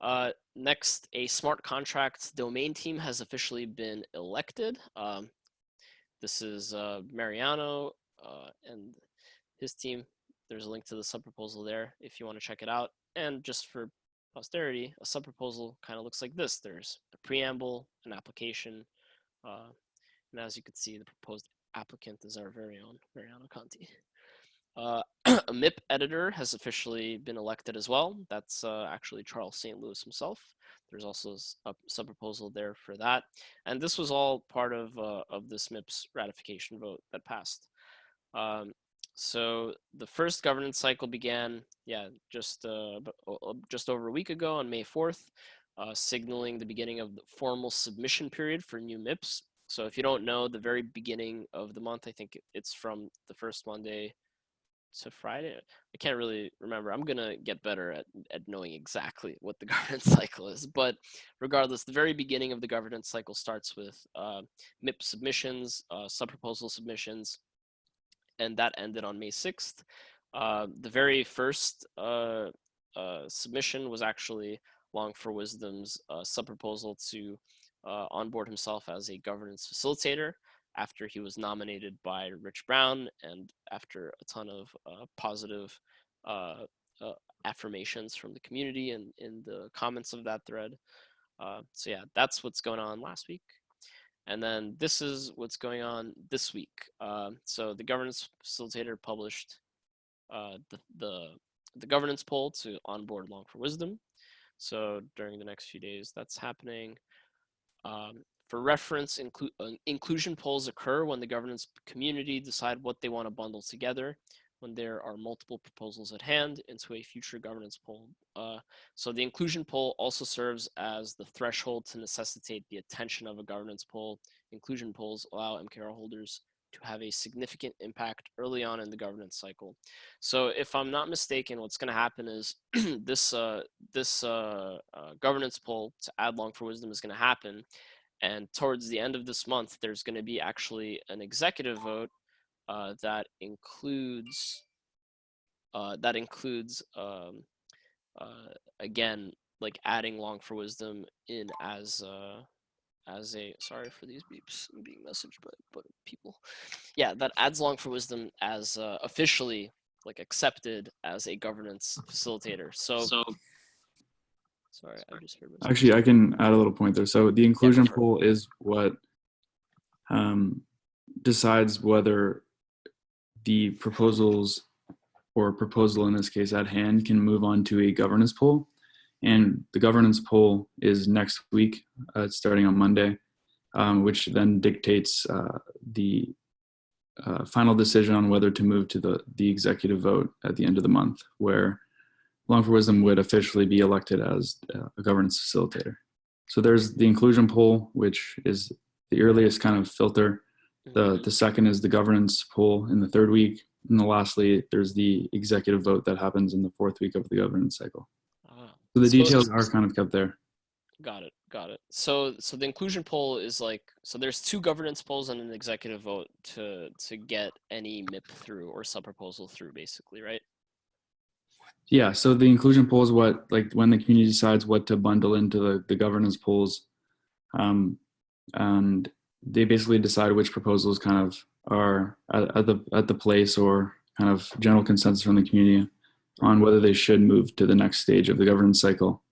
way. Next, a smart contracts domain team has officially been elected. This is Mariano and his team. There's a link to the sub-proposal there if you want to check it out. And just for posterity, a sub-proposal kind of looks like this. There's a preamble, an application, and as you can see, the proposed applicant is our very own Mariano Conti. A MIP editor has officially been elected as well. That's actually Charles St. Louis himself. There's also a sub-proposal there for that. And this was all part of this MIPS ratification vote that passed. So the first governance cycle began, just over a week ago on May 4th, signaling the beginning of the formal submission period for new MIPS. So if you don't know, the very beginning of the month, I think it's from the first Monday to Friday. I can't really remember. I'm gonna get better at knowing exactly what the governance cycle is. But regardless, the very beginning of the governance cycle starts with MIP submissions, sub-proposal submissions, and that ended on May 6th. The very first submission was actually Long for Wisdom's sub-proposal to onboard himself as a governance facilitator after he was nominated by Rich Brown and after a ton of positive affirmations from the community and in the comments of that thread. So yeah, that's what's going on last week. And then this is what's going on this week. So the governance facilitator published the governance poll to onboard Long for Wisdom. So during the next few days, that's happening. For reference, inclusion polls occur when the governance community decide what they want to bundle together when there are multiple proposals at hand into a future governance poll. So the inclusion poll also serves as the threshold to necessitate the attention of a governance poll. Inclusion polls allow MKR holders to have a significant impact early on in the governance cycle. So if I'm not mistaken, what's going to happen is this governance poll to add Long for Wisdom is going to happen. And towards the end of this month, there's going to be actually an executive vote that includes again, like adding Long for Wisdom in as a, sorry for these beeps, I'm being messaged by people. Yeah, that adds Long for Wisdom as officially like accepted as a governance facilitator. So sorry, I just heard myself. Actually, I can add a little point there. So the inclusion poll is what decides whether the proposals or proposal in this case at hand can move on to a governance poll. And the governance poll is next week, starting on Monday, which then dictates the final decision on whether to move to the executive vote at the end of the month, where Long for Wisdom would officially be elected as a governance facilitator. So there's the inclusion poll, which is the earliest kind of filter. The second is the governance poll in the third week. And then lastly, there's the executive vote that happens in the fourth week of the governance cycle. So the details are kind of kept there. Got it. Got it. So the inclusion poll is like, so there's 2 governance polls and an executive vote to get any MIP through or sub-proposal through, basically, right? Yeah, so the inclusion poll is what, like when the community decides what to bundle into the governance polls, and they basically decide which proposals kind of are at the place or kind of general consensus from the community on whether they should move to the next stage of the governance cycle.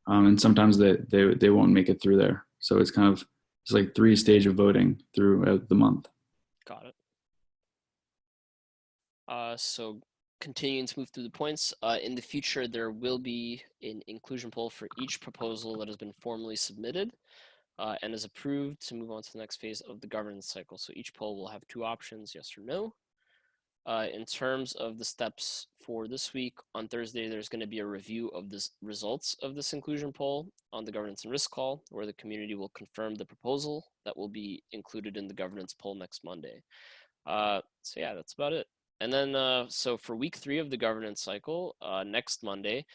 And sometimes they won't make it through there. So it's kind of, it's like 3 stage of voting throughout the month. Got it. So continuing to move through the points, in the future, there will be an inclusion poll for each proposal that has been formally submitted and is approved to move on to the next phase of the governance cycle. So each poll will have 2 options, yes or no. In terms of the steps for this week, on Thursday, there's going to be a review of the results of this inclusion poll on the governance and risk call, where the community will confirm the proposal that will be included in the governance poll next Monday. So yeah, that's about it. And then, so for week 3 of the governance cycle, next Monday,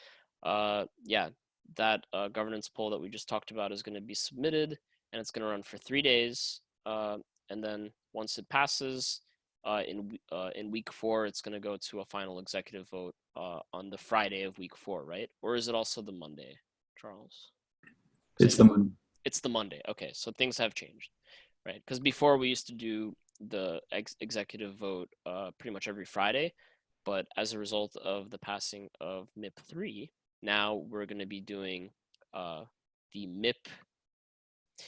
yeah, that governance poll that we just talked about is going to be submitted, and it's going to run for 3 days. And then once it passes, in week 4, it's going to go to a final executive vote on the Friday of week 4, right? Or is it also the Monday, Charles? It's the Monday. It's the Monday. Okay, so things have changed, right? Because before we used to do the executive vote pretty much every Friday, but as a result of the passing of MIP 3, now we're going to be doing the MIP.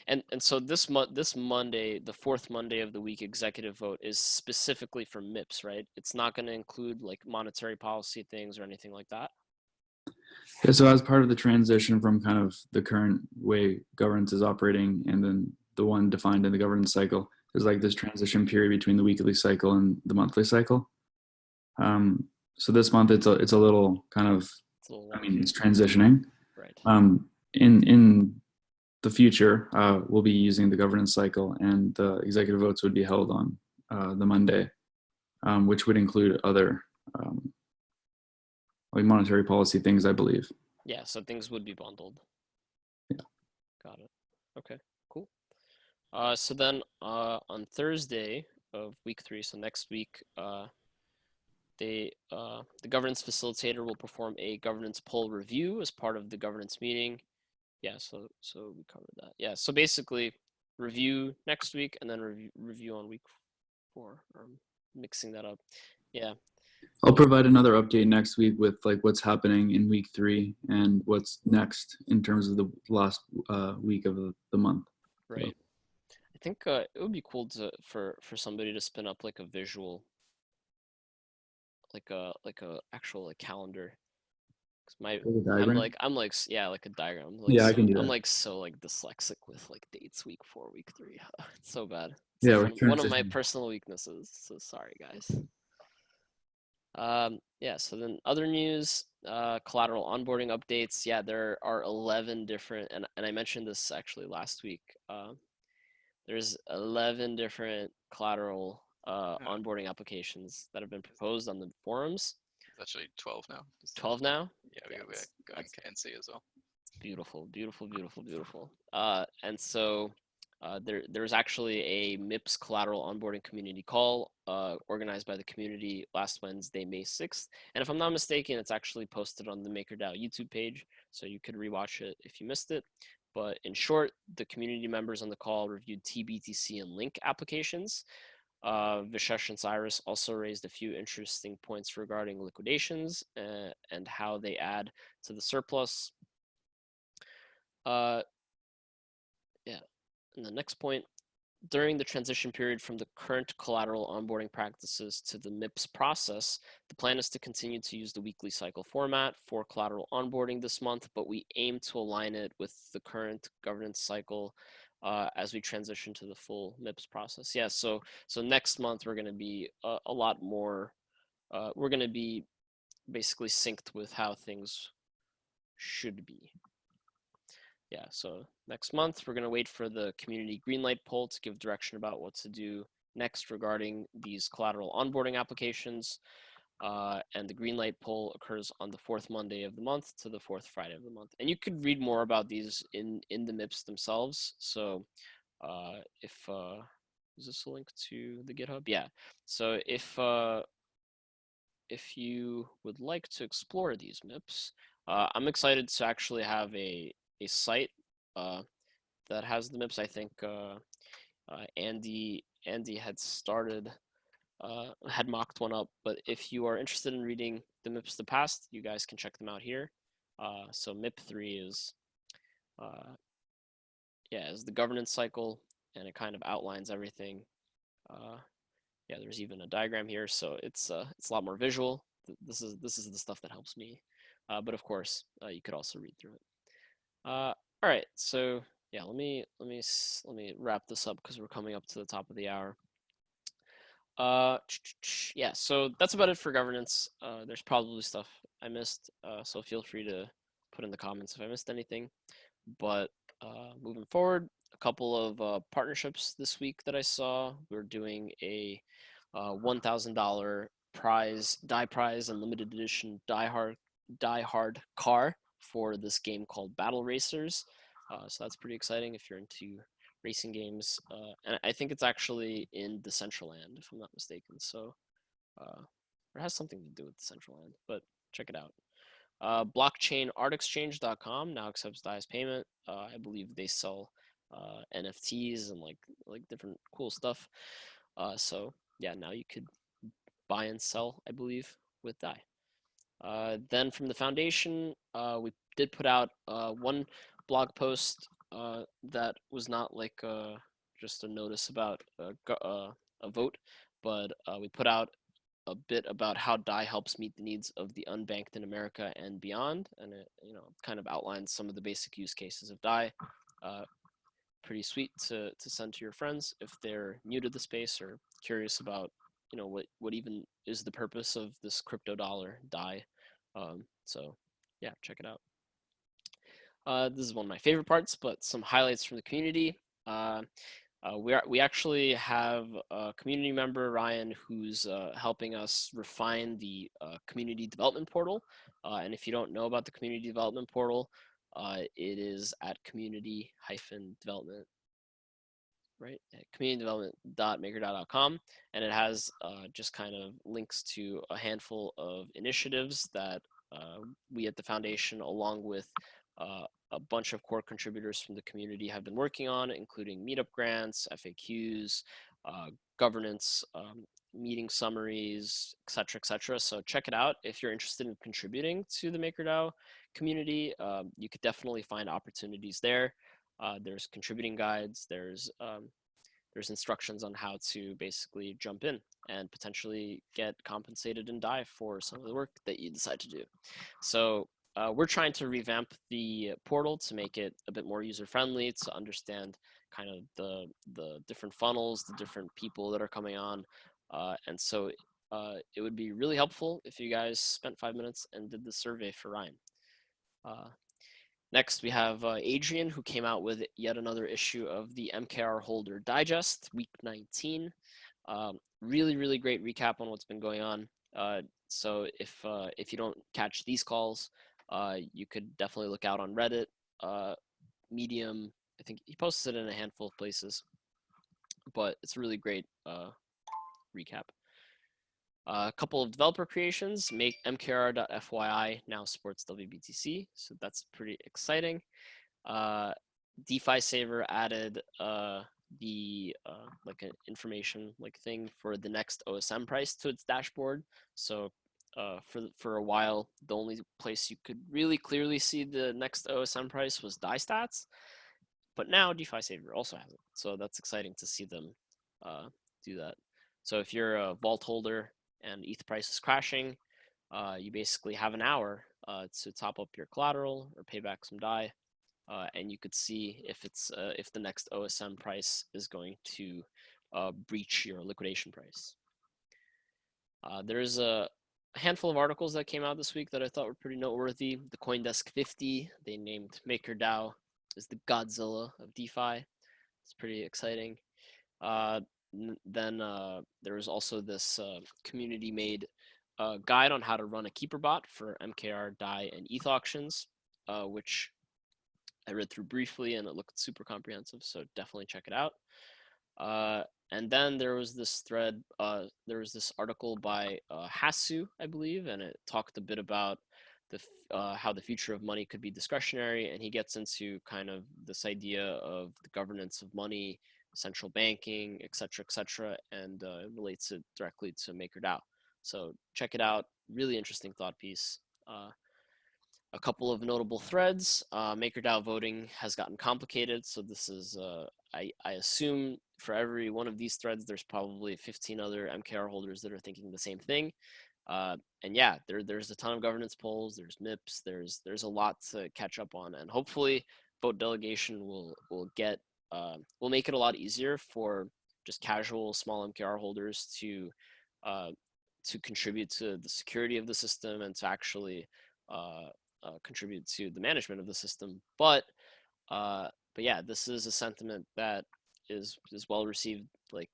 And so this Monday, the 4th Monday of the week executive vote is specifically for MIPS, right? It's not going to include like monetary policy things or anything like that. Yeah, so as part of the transition from kind of the current way governance is operating and then the one defined in the governance cycle, there's like this transition period between the weekly cycle and the monthly cycle. So this month it's a little kind of, I mean, it's transitioning. Right. In the future, we'll be using the governance cycle, and the executive votes would be held on the Monday, which would include other like monetary policy things, I believe. Yeah, so things would be bundled. Yeah. Got it. Okay, cool. So then on Thursday of week 3, so next week, the governance facilitator will perform a governance poll review as part of the governance meeting. Yeah, so we covered that. Yeah, so basically review next week and then review on week 4. Mixing that up. Yeah. I'll provide another update next week with like what's happening in week 3 and what's next in terms of the last week of the month. Right. So. I think it would be cool for somebody to spin up like a visual, like a actual like calendar. I'm like yeah, like a diagram. Like, yeah, I can do that. I'm like so like dyslexic with like dates week 4, week 3. It's so bad. It's yeah, like one of my personal weaknesses. So sorry, guys. Yeah. So then other news, collateral onboarding updates. Yeah, there are 11 different, and I mentioned this actually last week. There's 11 different collateral onboarding applications that have been proposed on the forums. It's actually 12 now. 12 now? Yeah, we going NC as well. Beautiful, beautiful, beautiful, beautiful. And so there's actually a MIPS collateral onboarding community call organized by the community last Wednesday, May 6th. And if I'm not mistaken, it's actually posted on the MakerDAO YouTube page, so you could rewatch it if you missed it. But in short, the community members on the call reviewed TBTC and Link applications. Vishesh and Cyrus also raised a few interesting points regarding liquidations and how they add to the surplus. Yeah, and the next point, during the transition period from the current collateral onboarding practices to the MIPS process, the plan is to continue to use the weekly cycle format for collateral onboarding this month, but we aim to align it with the current governance cycle as we transition to the full MIPS process. Yeah, so next month we're going to be a lot more, we're going to be basically synced with how things should be. Yeah, so next month, we're going to wait for the community greenlight poll to give direction about what to do next regarding these collateral onboarding applications. And the greenlight poll occurs on the 4th Monday of the month to the 4th Friday of the month. And you could read more about these in the MIPS themselves. So is this a link to the GitHub? Yeah, so if you would like to explore these MIPS, I'm excited to actually have a site that has the MIPS. I think Andy had started, had mocked one up, but if you are interested in reading the MIPS of the past, you guys can check them out here. So MIP3 is, is the governance cycle, and it kind of outlines everything. Yeah, there's even a diagram here, so it's a lot more visual. This is the stuff that helps me, but of course you could also read through it. All right, so yeah, let me wrap this up because we're coming up to the top of the hour. Yeah, so that's about it for governance. There's probably stuff I missed, so feel free to put in the comments if I missed anything. But moving forward, a couple of partnerships this week that I saw. We're doing a $1,000 die prize and limited edition die hard car for this game called Battle Racers. So that's pretty exciting if you're into racing games. And I think it's actually in Decentraland, if I'm not mistaken. So it has something to do with Decentraland, but check it out. Blockchainartexchange.com now accepts DAI as payment. I believe they sell NFTs and like different cool stuff. So yeah, now you could buy and sell, I believe, with DAI. Then from the foundation, we did put out one blog post that was not like just a notice about a vote, but we put out a bit about how DAI helps meet the needs of the unbanked in America and beyond, and it kind of outlines some of the basic use cases of DAI. Pretty sweet to send to your friends if they're new to the space or curious about what even is the purpose of this crypto dollar DAI. So yeah, check it out. This is one of my favorite parts, but some highlights from the community. We actually have a community member, Ryan, who's helping us refine the community development portal. And if you don't know about the community development portal, it is at community-development, right? At communitydevelopment.makerdao.com, and it has just kind of links to a handful of initiatives that we at the foundation, along with a bunch of core contributors from the community, have been working on, including meetup grants, FAQs, governance, meeting summaries, etc., etc. So check it out if you're interested in contributing to the MakerDAO community. You could definitely find opportunities there. There's contributing guides. There's instructions on how to basically jump in and potentially get compensated in DAI for some of the work that you decide to do. So we're trying to revamp the portal to make it a bit more user-friendly, to understand kind of the different funnels, the different people that are coming on. And so it would be really helpful if you guys spent 5 minutes and did the survey for Ryan. Next, we have Adrian, who came out with yet another issue of the MKR Holder Digest, week 19. Really, really great recap on what's been going on. So if you don't catch these calls, you could definitely look out on Reddit, Medium. I think he posted it in a handful of places, but it's a really great recap. A couple of developer creations. MakeMKR.FYI now supports WBTC, so that's pretty exciting. DeFi Saver added the like an information thing for the next OSM price to its dashboard. So for a while, the only place you could really clearly see the next OSM price was DAI stats. but now DeFi Saver also has it. So that's exciting to see them do that. So if you're a vault holder and ETH price is crashing, you basically have an hour to top up your collateral or pay back some DAI, and you could see if it's if the next OSM price is going to breach your liquidation price. There's a handful of articles that came out this week that I thought were pretty noteworthy. The CoinDesk 50, they named MakerDAO as the Godzilla of DeFi. It's pretty exciting. Then there was also this community-made guide on how to run a keeper bot for MKR, DAI, and ETH auctions, which I read through briefly, and it looked super comprehensive, so definitely check it out. And then there was this thread, there was this article by Hasu, I believe, and it talked a bit about how the future of money could be discretionary, and he gets into kind of this idea of the governance of money, central banking, et cetera, and it relates it directly to MakerDAO. So check it out, really interesting thought piece. A couple of notable threads. MakerDAO voting has gotten complicated, so this is, I assume for every one of these threads, there's probably 15 other MKR holders that are thinking the same thing. And yeah, there's a ton of governance polls, there's MIPS, there's a lot to catch up on, and hopefully vote delegation will make it a lot easier for just casual small MKR holders to contribute to the security of the system and to actually contribute to the management of the system. But yeah, this is a sentiment that is well received. Like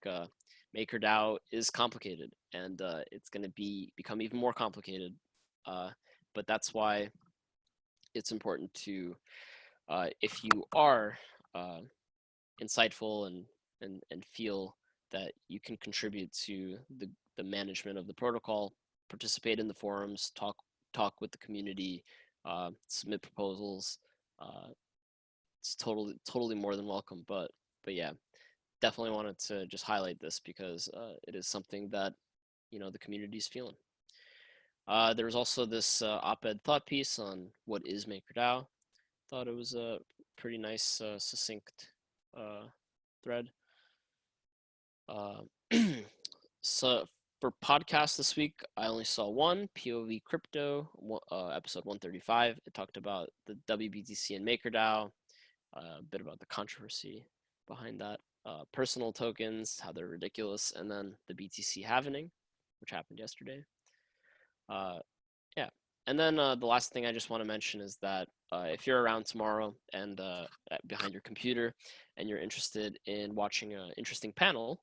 MakerDAO is complicated, and it's going to become even more complicated. But that's why it's important to, if you are insightful and feel that you can contribute to the management of the protocol, participate in the forums, talk with the community, submit proposals. It's totally more than welcome. But yeah, definitely wanted to just highlight this because it is something that the community is feeling. There was also this op-ed thought piece on what is MakerDAO. Thought it was a pretty nice, succinct thread. So for podcasts this week, I only saw one, POV Crypto, episode 135. It talked about the WBTC and MakerDAO, a bit about the controversy behind that, personal tokens, how they're ridiculous, and then the BTC halvening, which happened yesterday. Yeah, and then the last thing I just want to mention is that if you're around tomorrow and behind your computer and you're interested in watching an interesting panel,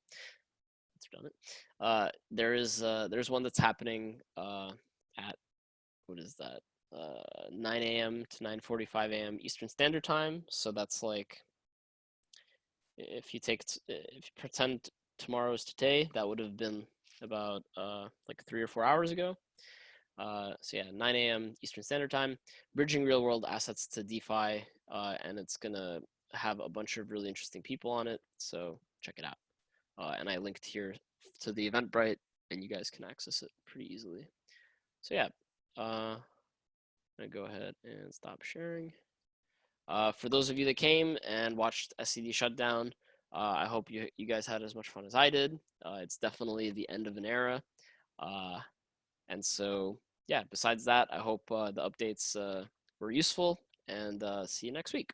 there's one that's happening at, what is that, 9 a.m. to 9:45 a.m. Eastern Standard Time. So that's like, if you pretend tomorrow is today, that would have been about like 3 or 4 hours ago. So yeah, 9 a.m. Eastern Standard Time, bridging real world assets to DeFi, and it's gonna have a bunch of really interesting people on it. So check it out. And I linked here to the Eventbrite, and you guys can access it pretty easily. So yeah, I'm gonna go ahead and stop sharing. For those of you that came and watched SCD Shutdown, I hope you guys had as much fun as I did. It's definitely the end of an era. And so, yeah, besides that, I hope the updates were useful, and see you next week.